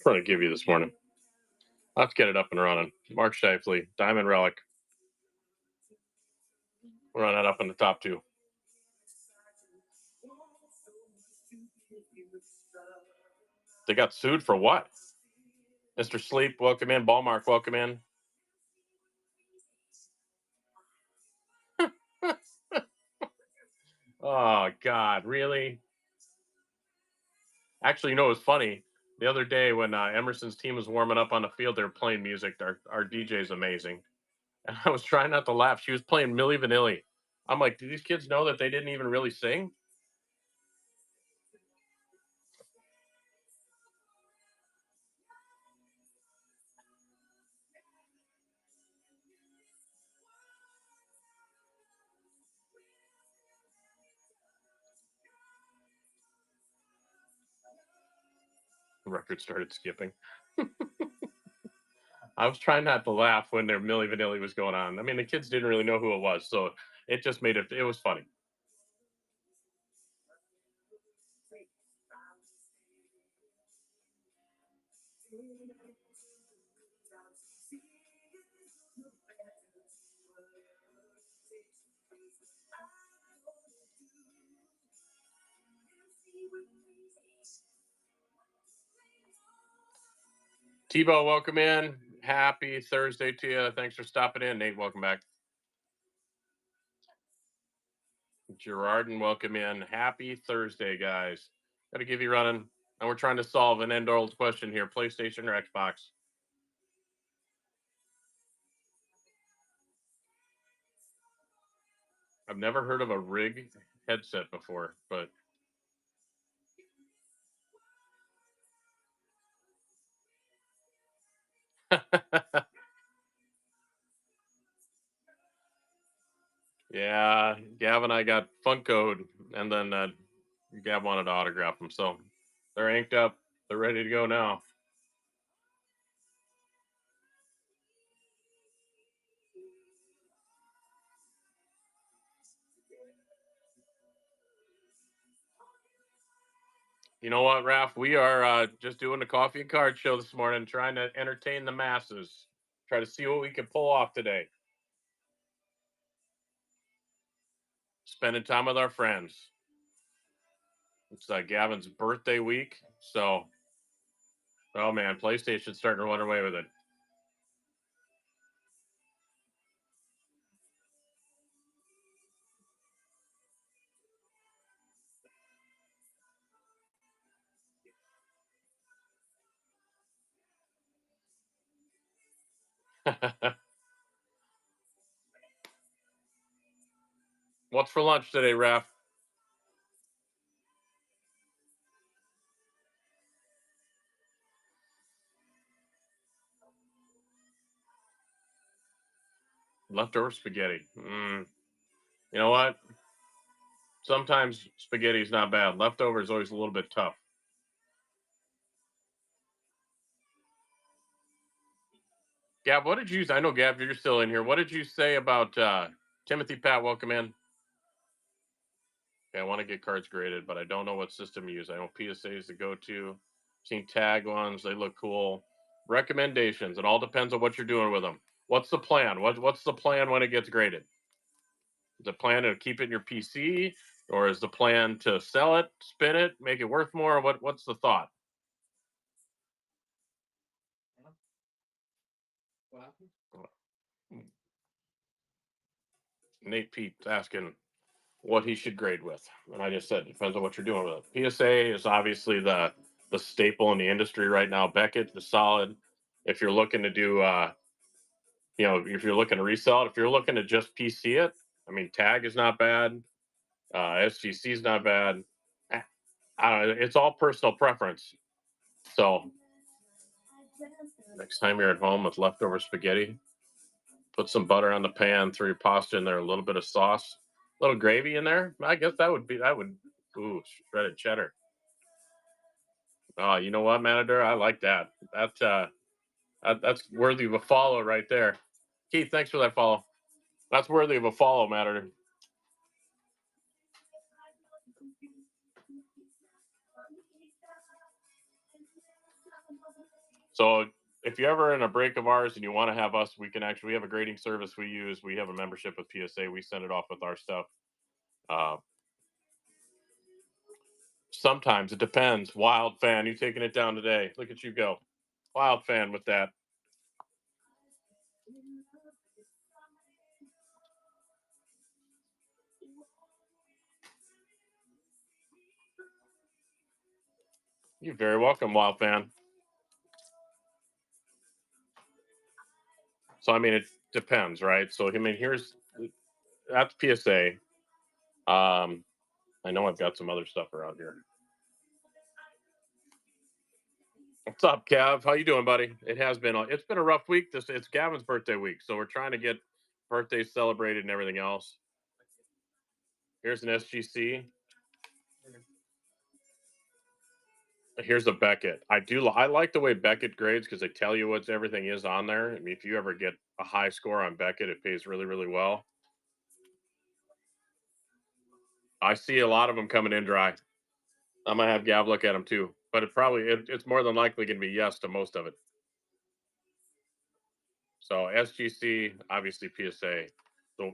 Speaker 1: Trying to give you this morning. Let's get it up and running. Mark Shifley, Diamond Relic. We'll run that up in the top 2. They got sued for what? Mr. Sleep, welcome in. Ballmark, welcome in. Oh, God, really? Actually, you know, it was funny. The other day when Emerson's team was warming up on the field, they were playing music. Our DJ's amazing. And I was trying not to laugh. She was playing Milli Vanilli. I'm like, do these kids know that they didn't even really sing? The record started skipping. I was trying not to laugh when their Milli Vanilli was going on. I mean, the kids didn't really know who it was, so it just made it was funny. Tebow, welcome in. Happy Thursday to you. Thanks for stopping in. Nate, welcome back. Gerardin, welcome in. Happy Thursday, guys. Got to give you running. And we're trying to solve an end-old question here. PlayStation or Xbox? I've never heard of a rig headset before, but yeah, Gav and I got Funkoed, and then Gav wanted to autograph them, so they're inked up. They're ready to go now. You know what, Raph? We are just doing the coffee and card show this morning, trying to entertain the masses. Try to see what we can pull off today. Spending time with our friends. It's Gavin's birthday week, so oh man, PlayStation's starting to run away with it. What's for lunch today, Raph? Leftover spaghetti. You know what? Sometimes spaghetti's not bad. Leftover is always a little bit tough. Gab, what did you? I know, Gab, you're still in here. What did you say about Timothy Pat? Welcome in. Okay, I want to get cards graded, but I don't know what system to use. I know PSA is the go-to. Seen tag ones; they look cool. Recommendations. It all depends on what you're doing with them. What's the plan? What's the plan when it gets graded? Is the plan to keep it in your PC, or is the plan to sell it, spin it, make it worth more? What's the thought? Nate Pete's asking what he should grade with, and I just said it depends on what you're doing with it. PSA is obviously the staple in the industry right now. Beckett is solid. If you're looking to do, if you're looking to resell it, if you're looking to just PC it, I mean, Tag is not bad. SGC is not bad. I don't know. It's all personal preference. So Next time you're at home with leftover spaghetti, put some butter on the pan, throw your pasta in there, a little bit of sauce, a little gravy in there. I guess that would. Ooh, shredded cheddar. Oh, you know what, Matador? I like that. That's worthy of a follow right there. Keith, thanks for that follow. That's worthy of a follow, Matador. So if you're ever in a break of ours and you want to have us, we have a grading service we use. We have a membership with PSA. We send it off with our stuff. Uh, Sometimes it depends. Wild fan, you taking it down today. Look at you go. Wild fan with that. You're very welcome, Wild fan. So I mean, it depends, right? So I mean, that's PSA. I know I've got some other stuff around here. What's up, Gav? How you doing, buddy? It's been a rough week. It's Gavin's birthday week, so we're trying to get birthdays celebrated and everything else. Here's an SGC. Here's a Beckett. I like the way Beckett grades because they tell you what everything is on there. I mean, if you ever get a high score on Beckett, it pays really, really well. I see a lot of them coming in dry. I'm gonna have Gav look at them too, but it's more than likely gonna be yes to most of it. So SGC, obviously PSA. So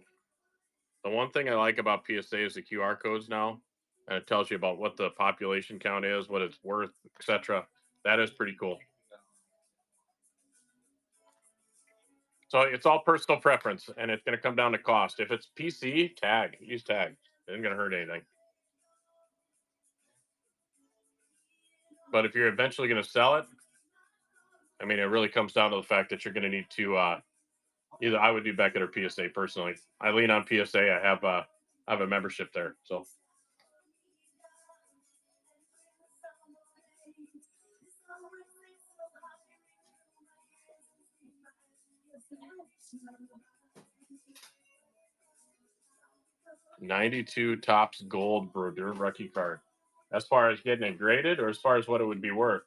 Speaker 1: the one thing I like about PSA is the QR codes now, and it tells you about what the population count is, what it's worth, etc. That is pretty cool. So it's all personal preference, and it's going to come down to cost. If it's PC, use tag. It ain't going to hurt anything. But if you're eventually going to sell it, I mean, it really comes down to the fact that you're going to need to either I would do Beckett or PSA personally. I lean on PSA. I have a membership there, so. '92 Topps Gold Brodeur rookie card. As far as getting it graded, or as far as what it would be worth.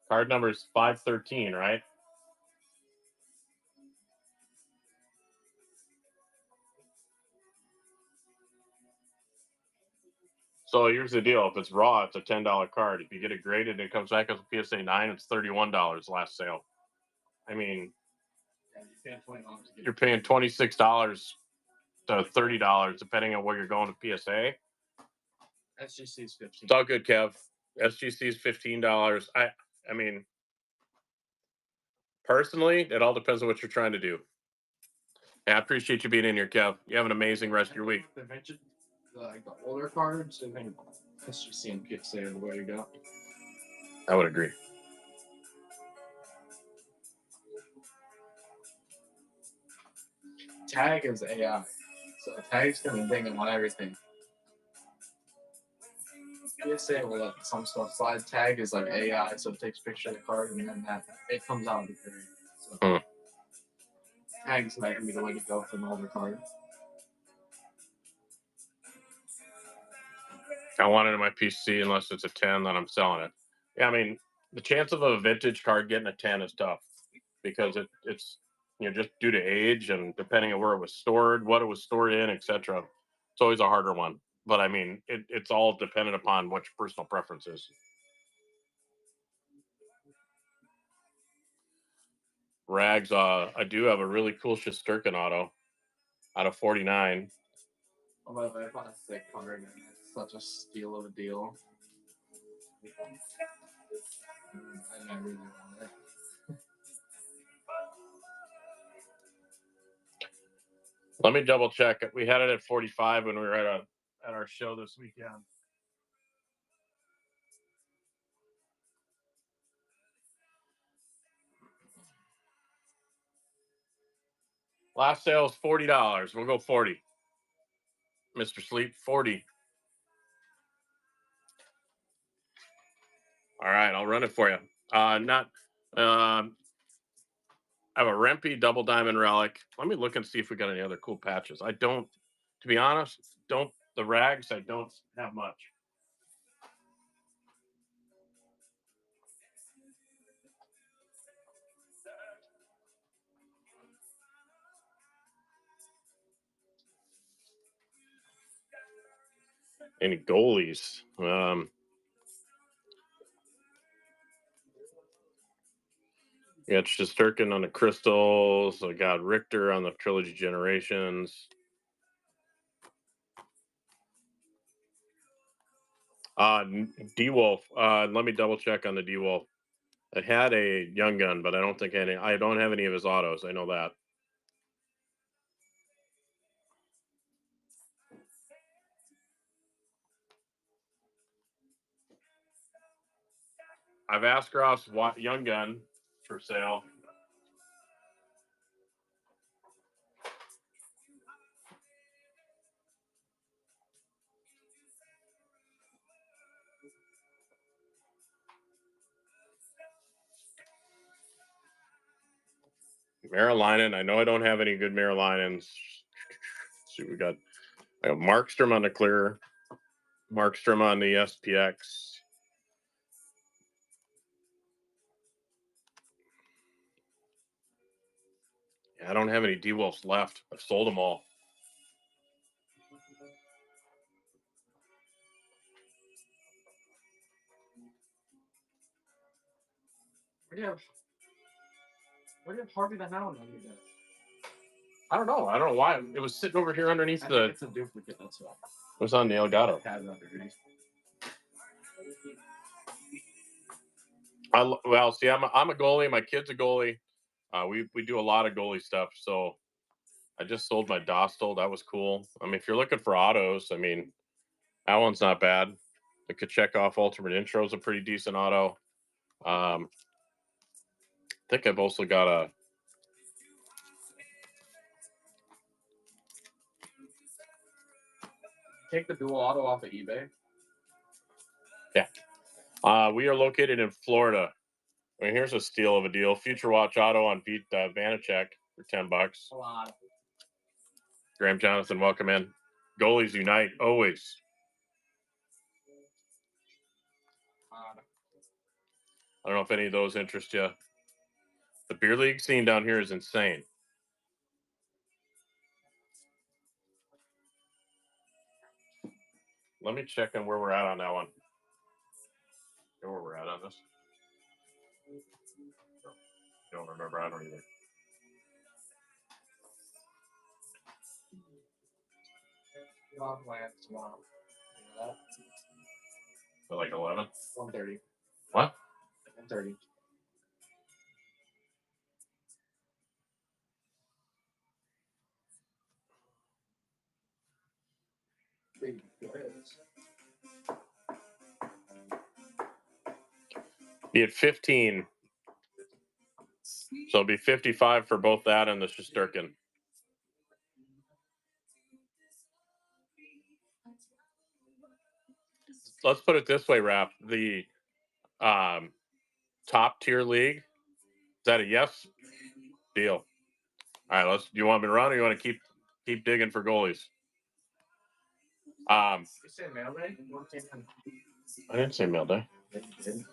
Speaker 1: Card number is 513, right? So here's the deal: if it's raw, it's a $10 card. If you get it graded and it comes back as a PSA 9, it's $31 last sale. I mean, you're paying $26 to $30 depending on where you're going to PSA.
Speaker 2: SGC is 15.
Speaker 1: It's all good, Kev. SGC is $15. I mean, personally, it all depends on what you're trying to do. Yeah, I appreciate you being in here, Kev. You have an amazing rest of your week.
Speaker 2: They mentioned the older cards. I think SGC and PSA are the way to go.
Speaker 1: I would agree.
Speaker 2: Tag is AI. So tag's gonna ding on everything. PSA will let some stuff slide. Tag is like AI, so it takes a picture of the card and then it comes out of the period. So tag's not gonna be the way to go for an older card.
Speaker 1: I want it in my PC unless it's a 10, then I'm selling it. Yeah, I mean, the chance of a vintage card getting a 10 is tough because it's just due to age and depending on where it was stored, what it was stored in, etc. It's always a harder one. But I mean, it's all dependent upon what your personal preference is. Rags, I do have a really cool Shesterkin auto out of 49.
Speaker 2: Oh, by the way, I bought a thick card and it's such a steal of a deal. I really want it.
Speaker 1: Let me double check. We had it at 45 when we were at our show this weekend. Last sale is $40. We'll go 40. Mr. Sleep, 40. All right, I'll run it for you. Not. I have a Rempe double diamond relic. Let me look and see if we got any other cool patches. I don't, to be honest, the rags, I don't have much. Any goalies? Yeah, it's Shesterkin on the crystals. I got Richter on the Trilogy Generations. D-Wolf. Let me double check on the D-Wolf. I had a young gun, but I don't have any of his autos. I know that. I've Askarov's young gun for sale. Marilinen. I know I don't have any good Marilinens. See, we got I got Markstrom on the clear, Markstrom on the SPX. Yeah, I don't have any D-Wolves left. I've sold them all.
Speaker 2: Where do you have Harvey the Hound on your desk?
Speaker 1: I don't know. I don't know why. It was sitting over here underneath
Speaker 2: I
Speaker 1: the.
Speaker 2: think it's a duplicate. That's why.
Speaker 1: It was on the Elgato. Well, see, I'm a goalie. My kid's a goalie. We do a lot of goalie stuff. So I just sold my Dostal. That was cool. I mean, if you're looking for autos, I mean, that one's not bad. The Kachekov Ultimate Intro is a pretty decent auto. I think I've also got a.
Speaker 2: Take the dual auto off of eBay.
Speaker 1: Yeah. We are located in Florida. I mean, here's a steal of a deal. Future Watch Auto on Vanacek for $10.
Speaker 2: A lot.
Speaker 1: Graham Jonathan, welcome in. Goalies unite always. I don't know if any of those interest you. The beer league scene down here is insane. Let me check on where we're at on that one. Know where we're at on this? Don't remember. I don't either.
Speaker 2: Tomorrow. You know that?
Speaker 1: So like 11?
Speaker 2: 1:30.
Speaker 1: What?
Speaker 2: 1:30.
Speaker 1: Be at 15. So it'll be 55 for both that and the Shesterkin. Let's put it this way, Raph. The top tier league, is that a yes? Deal. All right, do you want me to run or you want to keep digging for goalies?
Speaker 2: You said mail day?
Speaker 1: I didn't say mail day.
Speaker 2: Yeah, you did.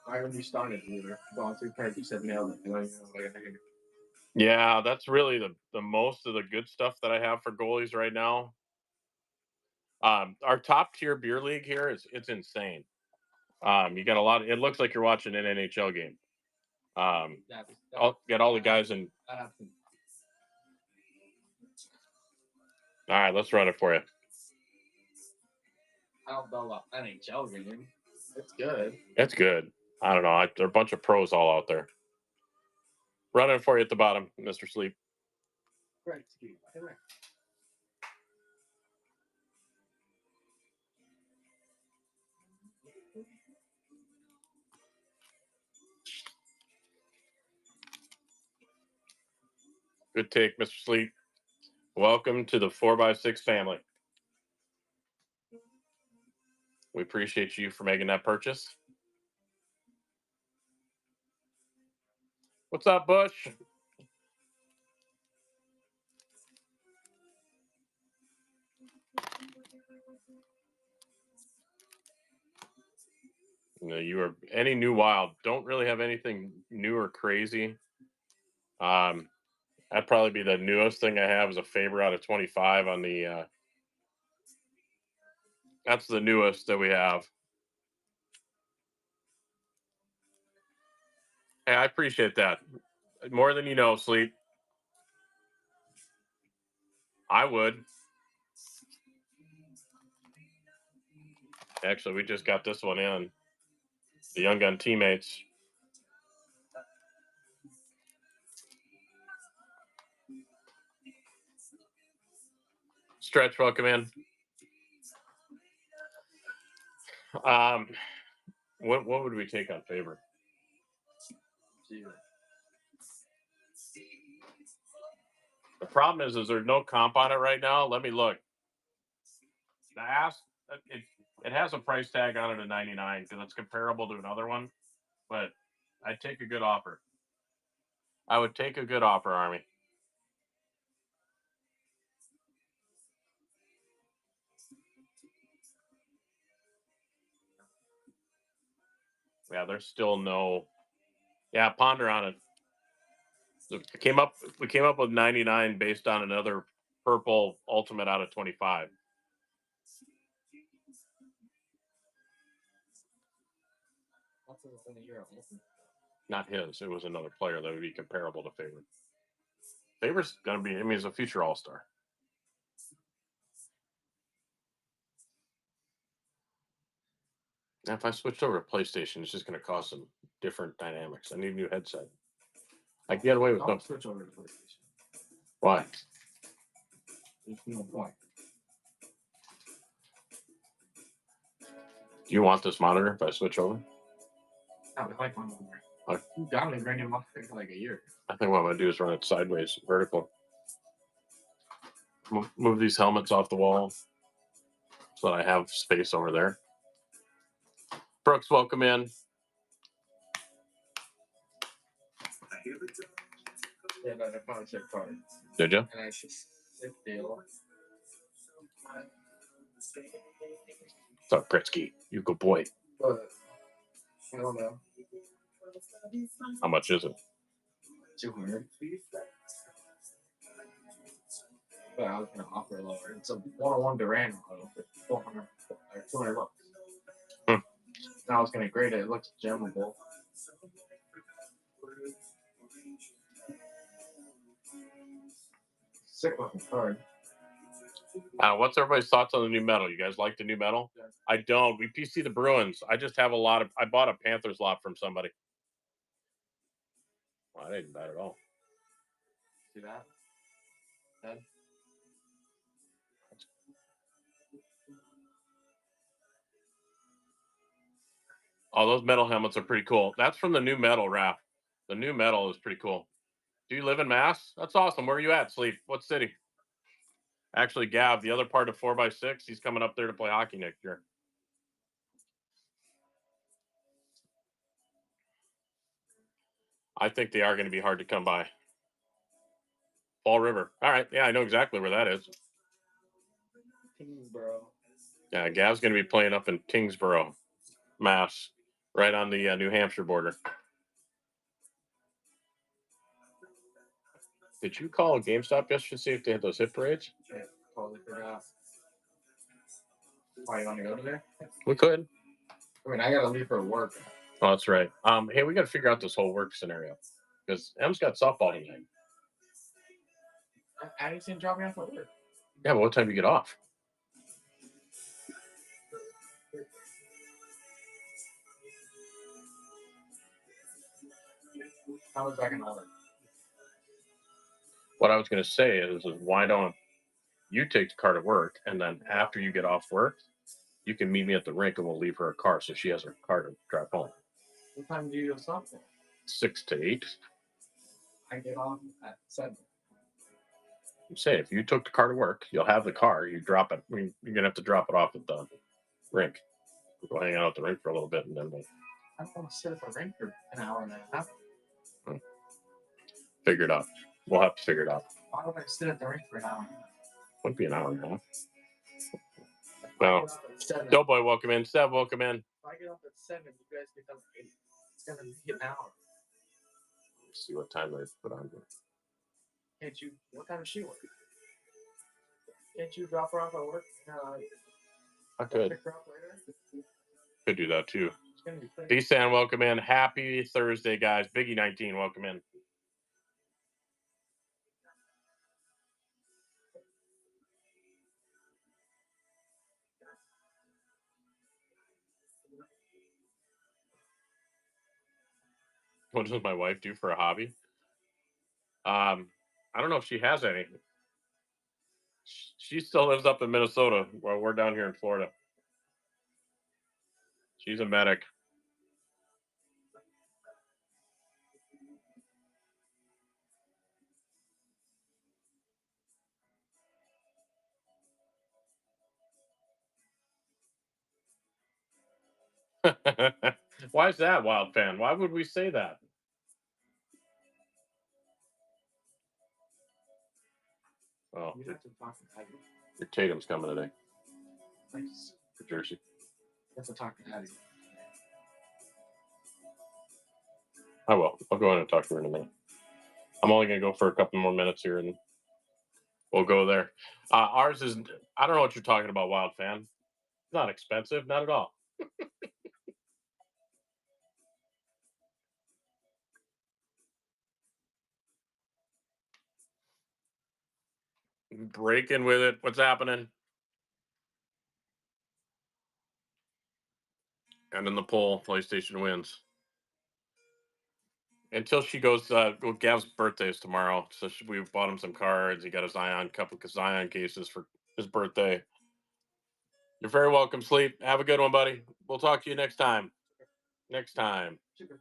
Speaker 2: Right when you started, you were going through cards. You said mail day.
Speaker 1: Yeah, that's really the most of the good stuff that I have for goalies right now. Our top tier beer league here it's insane. You got a lot. It looks like you're watching an NHL game. I'll get all the guys in. All right, let's run it for you.
Speaker 2: I don't know about NHL game. It's good.
Speaker 1: It's good. I don't know. There are a bunch of pros all out there. Running for you at the bottom, Mr. Sleep.
Speaker 2: Great, Steve. Come here.
Speaker 1: Good take, Mr. Sleep. Welcome to the 4x6 family. We appreciate you for making that purchase. What's up, Bush? You are any new wild. Don't really have anything new or crazy. That'd probably be the newest thing I have is a favor out of 25 on the. That's the newest that we have. Hey, I appreciate that. More than you know, Sleep. I would. Actually, we just got this one in. The Young Gun teammates. Stretch, welcome in. What would we take on favor? The problem is there's no comp on it right now. Let me look. It has a price tag on it of 99 because it's comparable to another one, but I'd take a good offer. I would take a good offer, Army. Yeah, there's still no. Yeah, ponder on it. So we came up with 99 based on another purple ultimate out of 25. Not his. It was another player that would be comparable to Favor. Favor's gonna be. I mean, he's a future All-Star. Now, if I switched over to PlayStation, it's just gonna cause some different dynamics. I need a new headset. I can get away with
Speaker 2: Don't switch over to PlayStation.
Speaker 1: Why?
Speaker 2: There's no point.
Speaker 1: Do you want this monitor if I switch over?
Speaker 2: I would like one more. You got me bringing him up for like a year.
Speaker 1: I think what I'm gonna do is run it sideways, vertical. Move these helmets off the wall so that I have space over there. Brooks, welcome in.
Speaker 2: Yeah, but I found a chip card.
Speaker 1: Did you?
Speaker 2: And I just sick deal.
Speaker 1: What's up, Pritzky? You good boy.
Speaker 2: But I don't know.
Speaker 1: How much is it?
Speaker 2: 200. But I was gonna offer lower. It's a one-on-one Durant for 400 or 200 bucks. And I was gonna grade it. It looks gemmable. Sick looking card.
Speaker 1: What's everybody's thoughts on the new metal? You guys like the new metal?
Speaker 2: Yeah.
Speaker 1: I don't. We PC the Bruins. I just have a lot of. I bought a Panthers lot from somebody. Well, I didn't bad at all.
Speaker 2: See that? That?
Speaker 1: Oh, those metal helmets are pretty cool. That's from the new metal, Raph. The new metal is pretty cool. Do you live in Mass? That's awesome. Where are you at, Sleep? What city? Actually, Gav, the other part of 4x6, he's coming up there to play hockey next year. I think they are going to be hard to come by. Fall River. All right. Yeah, I know exactly where that is.
Speaker 2: Kingsborough.
Speaker 1: Yeah, Gav's going to be playing up in Kingsborough, Mass, right on the New Hampshire border. Did you call GameStop yesterday to see if they had those hit parades?
Speaker 2: Yeah, totally forgot. Why, you want to go today?
Speaker 1: We could.
Speaker 2: I mean, I gotta leave for work.
Speaker 1: Oh, that's right. Hey, we got to figure out this whole work scenario because M's got softball tonight.
Speaker 2: I didn't see him drop me off at work.
Speaker 1: Yeah, but what time do you get off?
Speaker 2: I was back in order.
Speaker 1: What I was going to say is why don't you take the car to work, and then after you get off work, you can meet me at the rink, and we'll leave her a car so she has her car to drive home.
Speaker 2: What time do you go softball?
Speaker 1: 6 to 8.
Speaker 2: I get off at 7.
Speaker 1: Say, if you took the car to work, you'll have the car. You drop it. I mean, you're gonna have to drop it off at the rink. We'll go hang out at the rink for a little bit, and then we'll
Speaker 2: I don't want to sit at the rink for an hour and a half.
Speaker 1: figure it out. We'll have to figure it out.
Speaker 2: Why would I sit at the rink for an hour?
Speaker 1: Wouldn't be an hour and a half. Well, Doughboy, welcome in. Seb, welcome in.
Speaker 2: If I get up at 7, you guys get up at 8. It's gonna be an hour.
Speaker 1: Let's see what time they put on here.
Speaker 2: Can't you? What time does she work? Can't you drop her off at work?
Speaker 1: I could.
Speaker 2: Pick her up later?
Speaker 1: Could do that too.
Speaker 2: It's gonna be quick.
Speaker 1: D-San, welcome in. Happy Thursday, guys. Biggie 19, welcome in. What does my wife do for a hobby? I don't know if she has any. She still lives up in Minnesota while we're down here in Florida. She's a medic. Why is that, Wild Fan? Why would we say that? Oh,
Speaker 2: You have to talk to Patty.
Speaker 1: your Tatum's coming today
Speaker 2: Thanks.
Speaker 1: for Jersey.
Speaker 2: You have to talk to Patty.
Speaker 1: I will. I'll go in and talk to her in a minute. I'm only going to go for a couple more minutes here, and we'll go there. Ours is, I don't know what you're talking about, Wild Fan. It's not expensive, not at all. Breaking with it. What's happening? And in the poll, PlayStation wins. Until she goes, well, Gav's birthday is tomorrow, so we bought him some cards. He got a couple of Zion cases for his birthday. You're very welcome, Sleep. Have a good one, buddy. We'll talk to you next time. Next time.
Speaker 2: Super.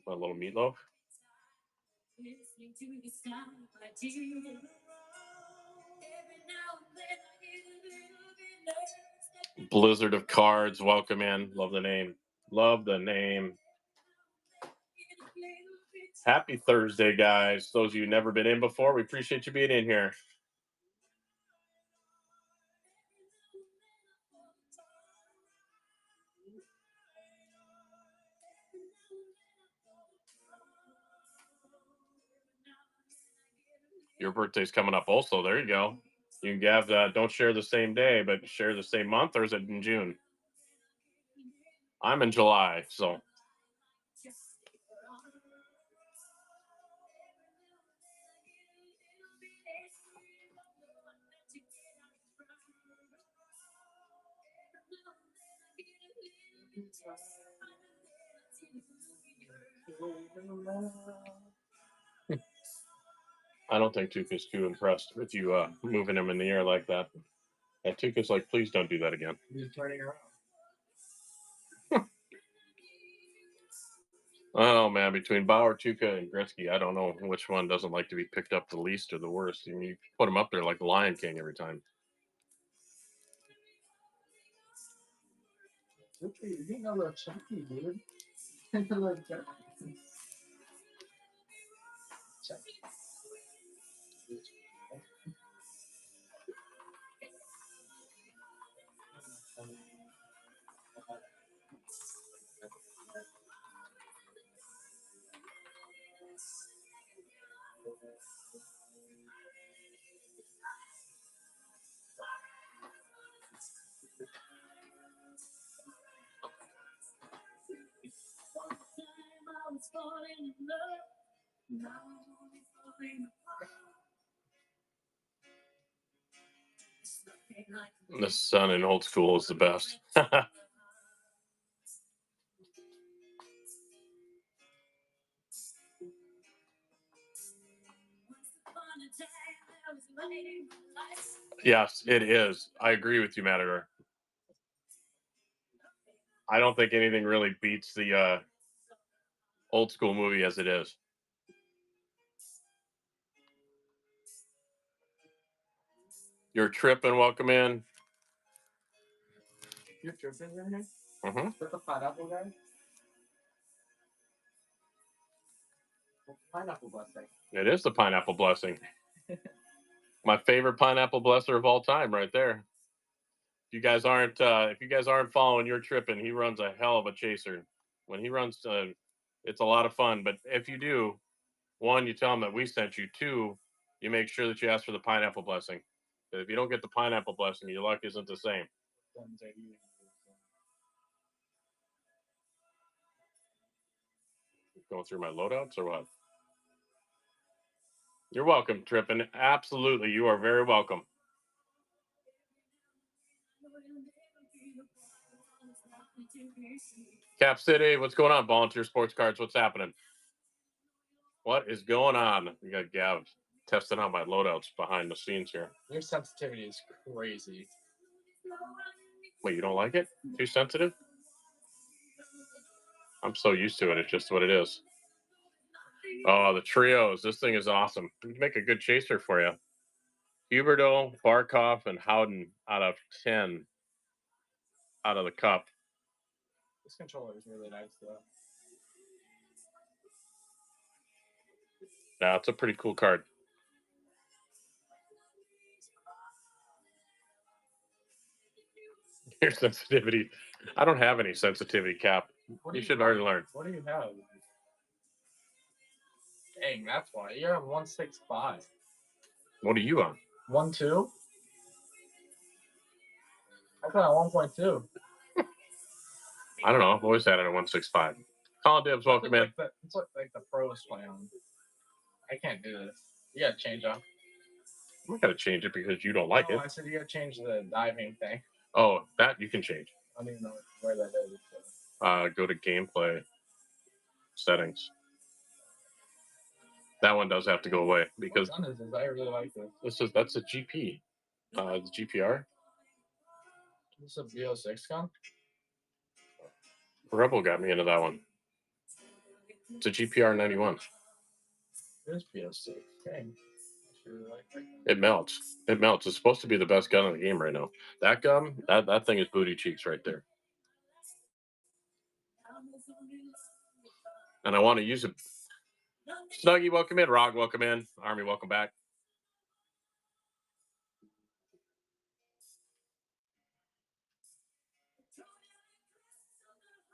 Speaker 1: A little meatloaf. Blizzard of Cards, welcome in. Love the name. Love the name. Happy Thursday, guys. Those of you who've never been in before, we appreciate you being in here. Your birthday's coming up also. There you go. You and Gav don't share the same day, but share the same month, or is it in June? I'm in July, so. I don't think Tuca's too impressed with you moving him in the air like that. And Tuca's like, please don't do that again.
Speaker 2: He's turning around.
Speaker 1: Oh man, between Bauer, Tuca, and Gretzky, I don't know which one doesn't like to be picked up the least or the worst. I mean, you put him up there like the Lion King every time.
Speaker 2: You didn't know about Chucky, dude. Like Chucky.
Speaker 1: The son in old school is the best. Yes, it is. I agree with you, Matador. I don't think anything really beats the old school movie as it is. You're tripping. Welcome in.
Speaker 2: Your tripping in here?
Speaker 1: Mm-hmm.
Speaker 2: With the pineapple guy? Pineapple blessing.
Speaker 1: It is the pineapple blessing. My favorite pineapple blesser of all time, right there. If you guys aren't following, you're tripping. He runs a hell of a chaser. When he runs, it's a lot of fun. But if you do, one, you tell him that we sent you. Two, you make sure that you ask for the pineapple blessing. But if you don't get the pineapple blessing, your luck isn't the same. Going through my loadouts or what? You're welcome, Trippin. Absolutely, you are very welcome. Cap City, what's going on? Volunteer Sports Cards, what's happening? What is going on? We got Gav testing out my loadouts behind the scenes here.
Speaker 2: Your sensitivity is crazy.
Speaker 1: Wait, you don't like it? Too sensitive? I'm so used to it. It's just what it is. Oh, the trios. This thing is awesome. It'd make a good chaser for you. Huberto, Barkov, and Howden out of 10 out of the cup.
Speaker 2: This controller is really nice, though.
Speaker 1: Yeah, it's a pretty cool card. Your sensitivity. I don't have any sensitivity, Cap. You should already learn.
Speaker 2: What do you have? Dang, that's why. You're on 165.
Speaker 1: What are you on?
Speaker 2: 1.2? I thought 1.2.
Speaker 1: I don't know. I've always had it at 165. Colin Dibs, welcome in.
Speaker 2: It's like the pros play on. I can't do this. You gotta change up.
Speaker 1: I'm not gonna change it because you don't like it.
Speaker 2: I said you gotta change the diving thing.
Speaker 1: Oh, that you can change.
Speaker 2: I don't even know where that is.
Speaker 1: Go to gameplay settings. That one does have to go away because
Speaker 2: what gun is this? I really like this.
Speaker 1: That's a GP. The GPR.
Speaker 2: This is a BO6 gun?
Speaker 1: Rebel got me into that one. It's a GPR 91.
Speaker 2: It is BO6. Dang. Really like that.
Speaker 1: It melts. It melts. It's supposed to be the best gun in the game right now. That gun, that thing is booty cheeks right there. And I want to use it. Snuggy, welcome in. Rog, welcome in. Army, welcome back.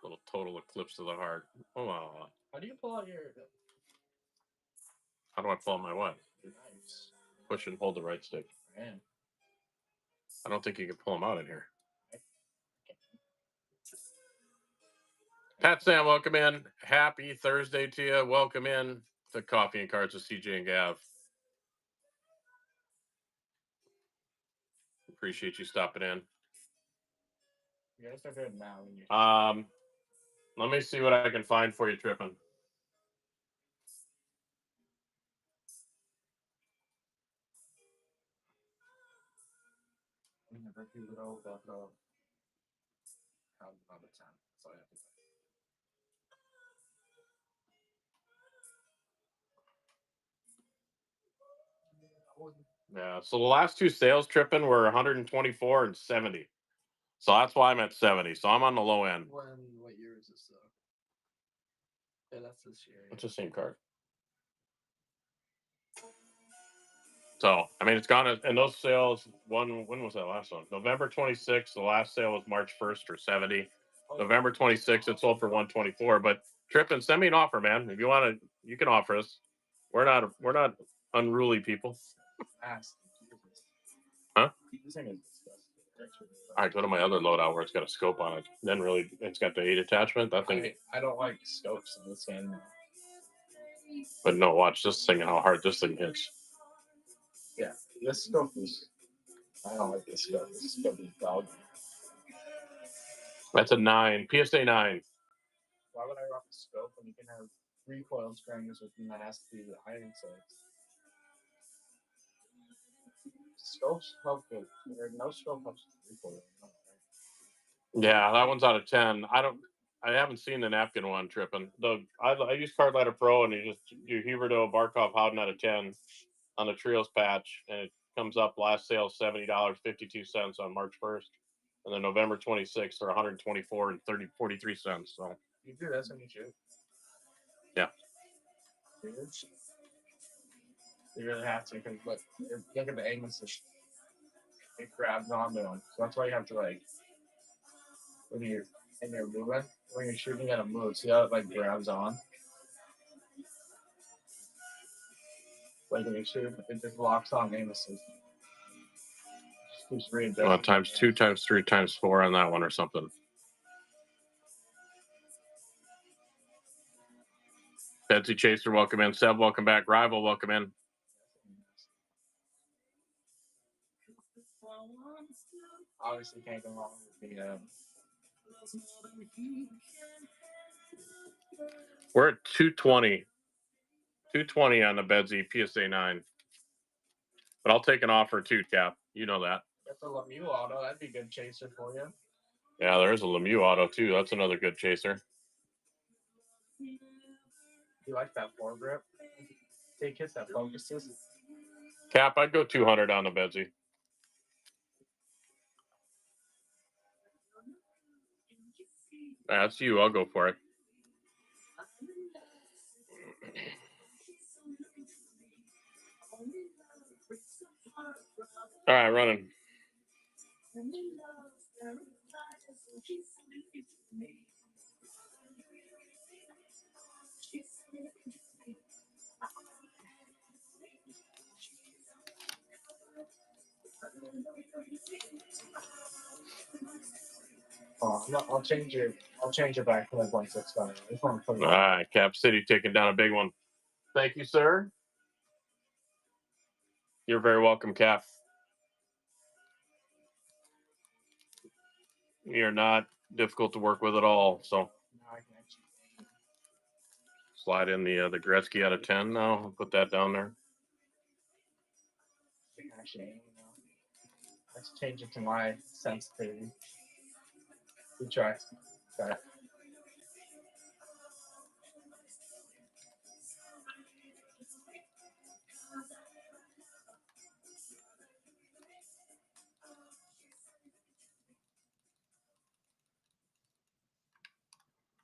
Speaker 1: Little total eclipse of the heart. Oh,
Speaker 2: how do you pull out your...
Speaker 1: How do I pull out my what?
Speaker 2: Nice.
Speaker 1: Push and hold the right stick.
Speaker 2: Man.
Speaker 1: I don't think you can pull them out in here. Pat Sam, welcome in. Happy Thursday to you. Welcome in to Coffee and Cards with CJ and Gav. Appreciate you stopping in.
Speaker 2: You gotta start doing it now. When you...
Speaker 1: Let me see what I can find for you, Trippin.
Speaker 2: Never do it all about how the time. That's all I have to say.
Speaker 1: Yeah, so the last two sales, Trippin, were 124 and 70. So that's why I'm at 70. So I'm on the low end.
Speaker 2: What year is this, though? Yeah, that's this year.
Speaker 1: It's the same card. So, I mean, it's gone. And those sales, when was that last one? November 26th. The last sale was March 1st for 70. November 26th, it sold for 124. But Trippin, send me an offer, man. If you want to, you can offer us. We're not unruly people. Huh? All right, go to my other loadout where it's got a scope on it. Then really, it's got the 8 attachment. That thing.
Speaker 2: I don't like scopes in this game.
Speaker 1: But no, watch this thing. How hard this thing hits.
Speaker 2: Yeah, this scope is. I don't like this scope. This scope is dog.
Speaker 1: That's a 9. PSA 9.
Speaker 2: Why would I rock a scope when you can have recoil springs within that has to be the iron sights? Scopes help with, or no scope helps with recoil.
Speaker 1: Yeah, that one's out of 10. I haven't seen the napkin one tripping. I use Card Ladder Pro, and you just do Huberto, Barkov, Howden out of 10 on the Trios patch, and it comes up last sale $70.52 on March 1st, and then November 26th for 124 and 43 cents. So
Speaker 2: You do this when you shoot.
Speaker 1: yeah.
Speaker 2: You really have to, because look at the angles. It grabs onto them, so that's why you have to when you're moving, when you're shooting at a move, see how it grabs on. Like when you shoot, it just locks on aimlessly. Just keeps readjusting.
Speaker 1: Well, times 2, times 3, times 4 on that one or something. Betsy Chaser, welcome in. Seb, welcome back. Rival, welcome in.
Speaker 2: Obviously, can't go wrong with the.
Speaker 1: We're at 220. 220 on the Betsy PSA 9. But I'll take an offer too, Cap. You know that.
Speaker 2: That's a Lemieux auto. That'd be a good chaser for you.
Speaker 1: Yeah, there is a Lemieux auto too. That's another good chaser.
Speaker 2: You like that foregrip? Take hits that focuses.
Speaker 1: Cap, I'd go 200 on the Betsy. That's you. I'll go for it. All right, running.
Speaker 2: Oh, I'll change it. I'll change it back to 1.65.
Speaker 1: All right, Cap City taking down a big one. Thank you, sir. You're very welcome, Cap. You're not difficult to work with at all. So slide in the Gretzky out of 10 now. I'll put that down there.
Speaker 2: Let's change it to my sensitivity. Good try. Got it.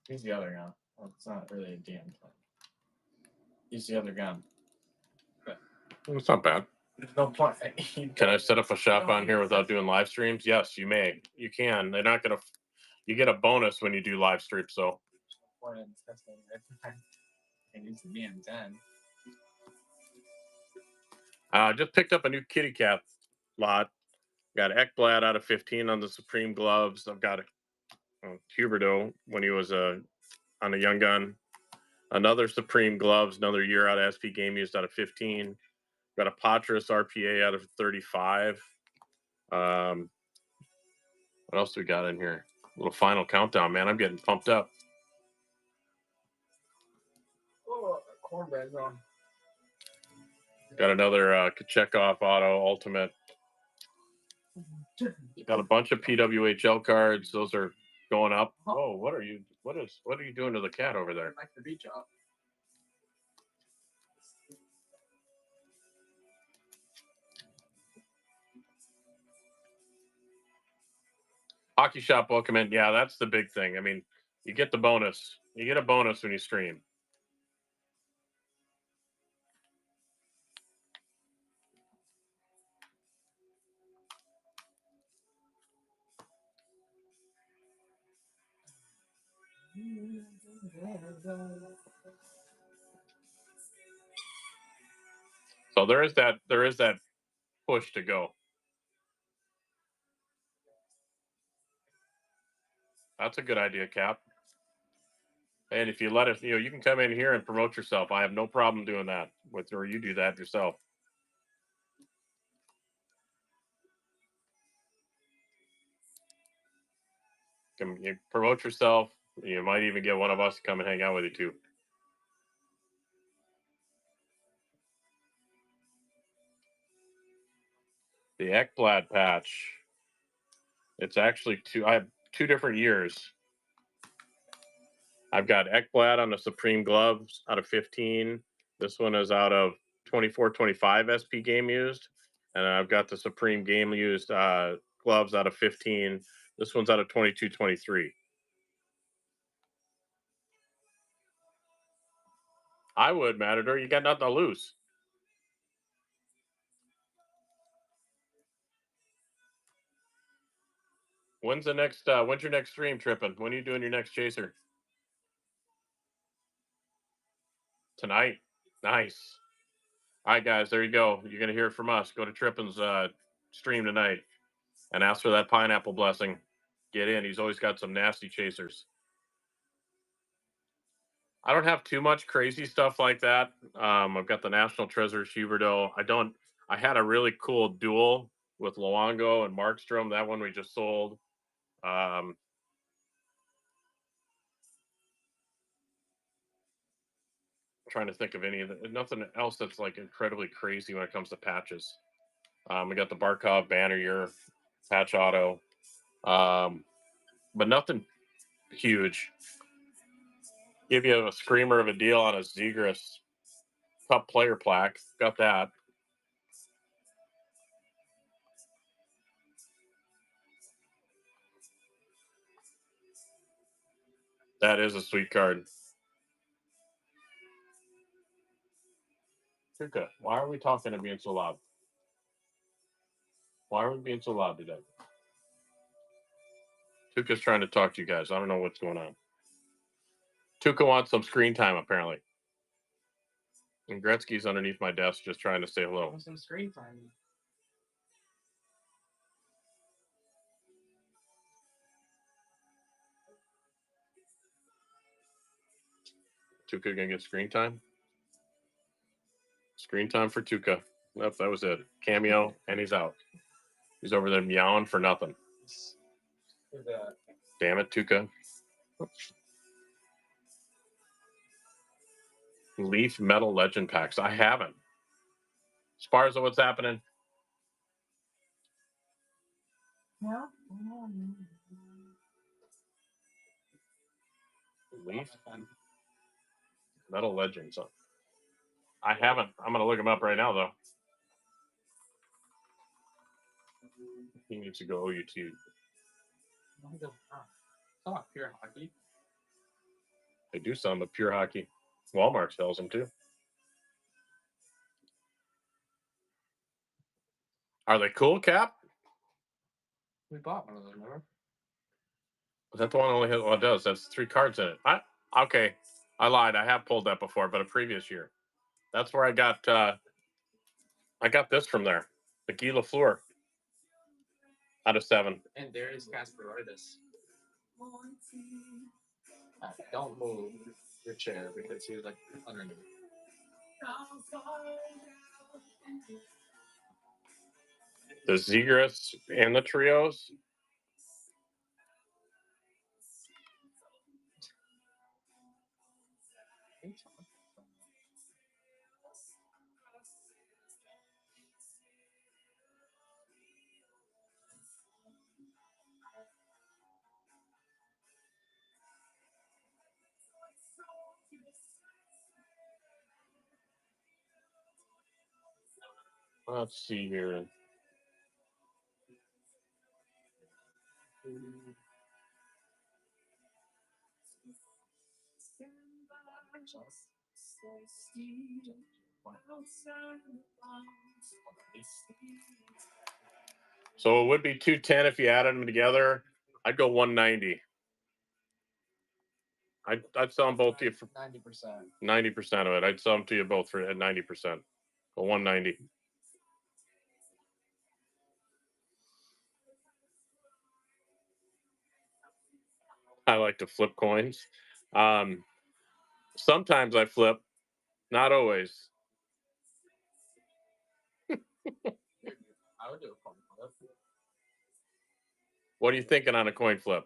Speaker 2: Use the other gun. Well, it's not really a DM plan. Use the other gun.
Speaker 1: It's not bad.
Speaker 2: There's no point.
Speaker 1: Can I set up a shop on here without doing live streams? Yes, you may. You can. They're not going to. You get a bonus when you do live streams, so.
Speaker 2: It needs to be in 10.
Speaker 1: Just picked up a new kitty cat lot. Got Ekblad out of 15 on the Supreme gloves. I've got Huberto when he was on a young gun. Another Supreme gloves, another year out of SP Game Used out of 15. Got a Patras RPA out of 35. What else do we got in here? A little final countdown, man. I'm getting pumped up.
Speaker 2: Oh, cornbread's on.
Speaker 1: Got another Kachekov auto ultimate. Got a bunch of PWHL cards. Those are going up. Oh, what are you doing to the cat over there?
Speaker 2: Like the beach up.
Speaker 1: Hockey Shop welcome in. Yeah, that's the big thing. I mean, you get the bonus. You get a bonus when you stream. So there is that push to go. That's a good idea, Cap. And if you let us, you can come in here and promote yourself. I have no problem doing that or you do that yourself. You promote yourself. You might even get one of us to come and hang out with you too. The Ekblad patch. It's actually two. I have 2 different years. I've got Ekblad on the Supreme gloves out of 15. This one is out of 24-25 SP game used. And I've got the Supreme game used gloves out of 15. This one's out of 22-23. I would, Matador. You got nothing to lose. When's your next stream, Trippin'? When are you doing your next chaser? Tonight. Nice. All right, guys, there you go. You're gonna hear it from us. Go to Trippin's stream tonight and ask for that pineapple blessing. Get in. He's always got some nasty chasers. I don't have too much crazy stuff like that. I've got the National Treasure Huberdeau. I had a really cool duel with Luongo and Markstrom. That one we just sold. Trying to think of nothing else that's like incredibly crazy when it comes to patches. We got the Barkov banner year patch auto, but nothing huge. Give you a screamer of a deal on a Zegras Cup player plaque. Got that. That is a sweet card. Tuca, why are we talking and being so loud? Why are we being so loud today? Tuca's trying to talk to you guys. I don't know what's going on. Tuca wants some screen time, apparently. And Gretzky's underneath my desk just trying to say hello.
Speaker 2: Some screen time.
Speaker 1: Tuca gonna get screen time? Screen time for Tuca. Nope, that was it. Cameo, and he's out. He's over there meowing for nothing. Damn it, Tuca. Leaf Metal Legend packs. I haven't. Sparza, what's happening? Leaf Metal Legends. I haven't. I'm gonna look him up right now, though. He needs to go OUT.
Speaker 2: Pure hockey.
Speaker 1: They do sell them at Pure Hockey. Walmart sells them too. Are they cool, Cap?
Speaker 2: We bought one of those, remember?
Speaker 1: Was that the one only has? Well, it does. That's 3 cards in it. Okay. I lied. I have pulled that before, but a previous year. That's where I got. I got this from there. The Guy Lafleur. Out of 7.
Speaker 2: And there is Kasparaitis. Don't move your chair because he was like underneath.
Speaker 1: The Zegras and the Trios. Let's see here. So it would be 210 if you added them together. I'd go 190. I'd sell them both to you for
Speaker 2: 90%.
Speaker 1: 90% of it. I'd sell them to you both for at 90%. Go 190. I like to flip coins. Sometimes I flip, not always.
Speaker 2: I would do a coin flip.
Speaker 1: What are you thinking on a coin flip?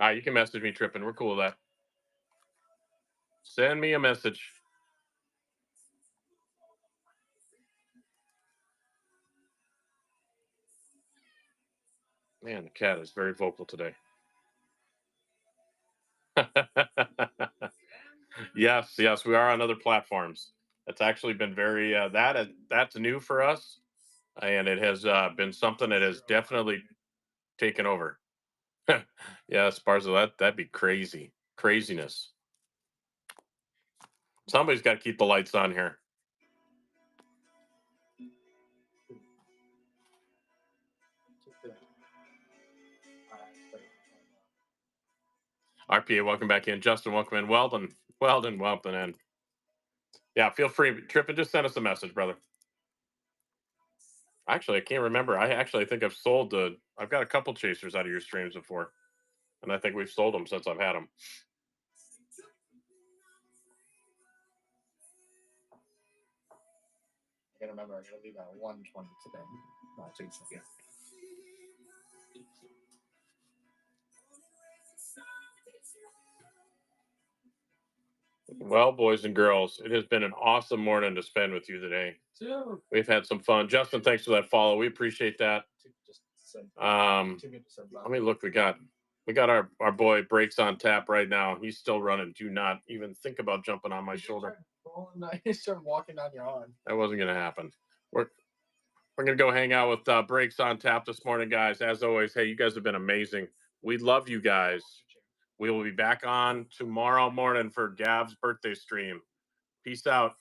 Speaker 1: All right, you can message me, Trippin'. We're cool with that. Send me a message. Man, the cat is very vocal today. Yes, yes, we are on other platforms. It's actually been very that's new for us, and it has been something that has definitely taken over. Yeah, Sparza, that'd be crazy, craziness. Somebody's got to keep the lights on here. RPA, welcome back in. Justin, welcome in. Weldon, welcome in. Yeah, feel free. Trippin, just send us a message, brother. Actually, I can't remember. I actually think I've sold I've got a couple chasers out of your streams before, and I think we've sold them since I've had them.
Speaker 2: I gotta remember, I gotta leave at 1:20 today. Not too again.
Speaker 1: Well, boys and girls, it has been an awesome morning to spend with you today. We've had some fun. Justin, thanks for that follow. We appreciate that. Let me look. We got our boy Breaks on tap right now. He's still running. Do not even think about jumping on my shoulder.
Speaker 2: You start walking down your arm.
Speaker 1: That wasn't gonna happen. We're gonna go hang out with Breaks on tap this morning, guys. As always, hey, you guys have been amazing. We love you guys. We will be back on tomorrow morning for Gav's birthday stream. Peace out.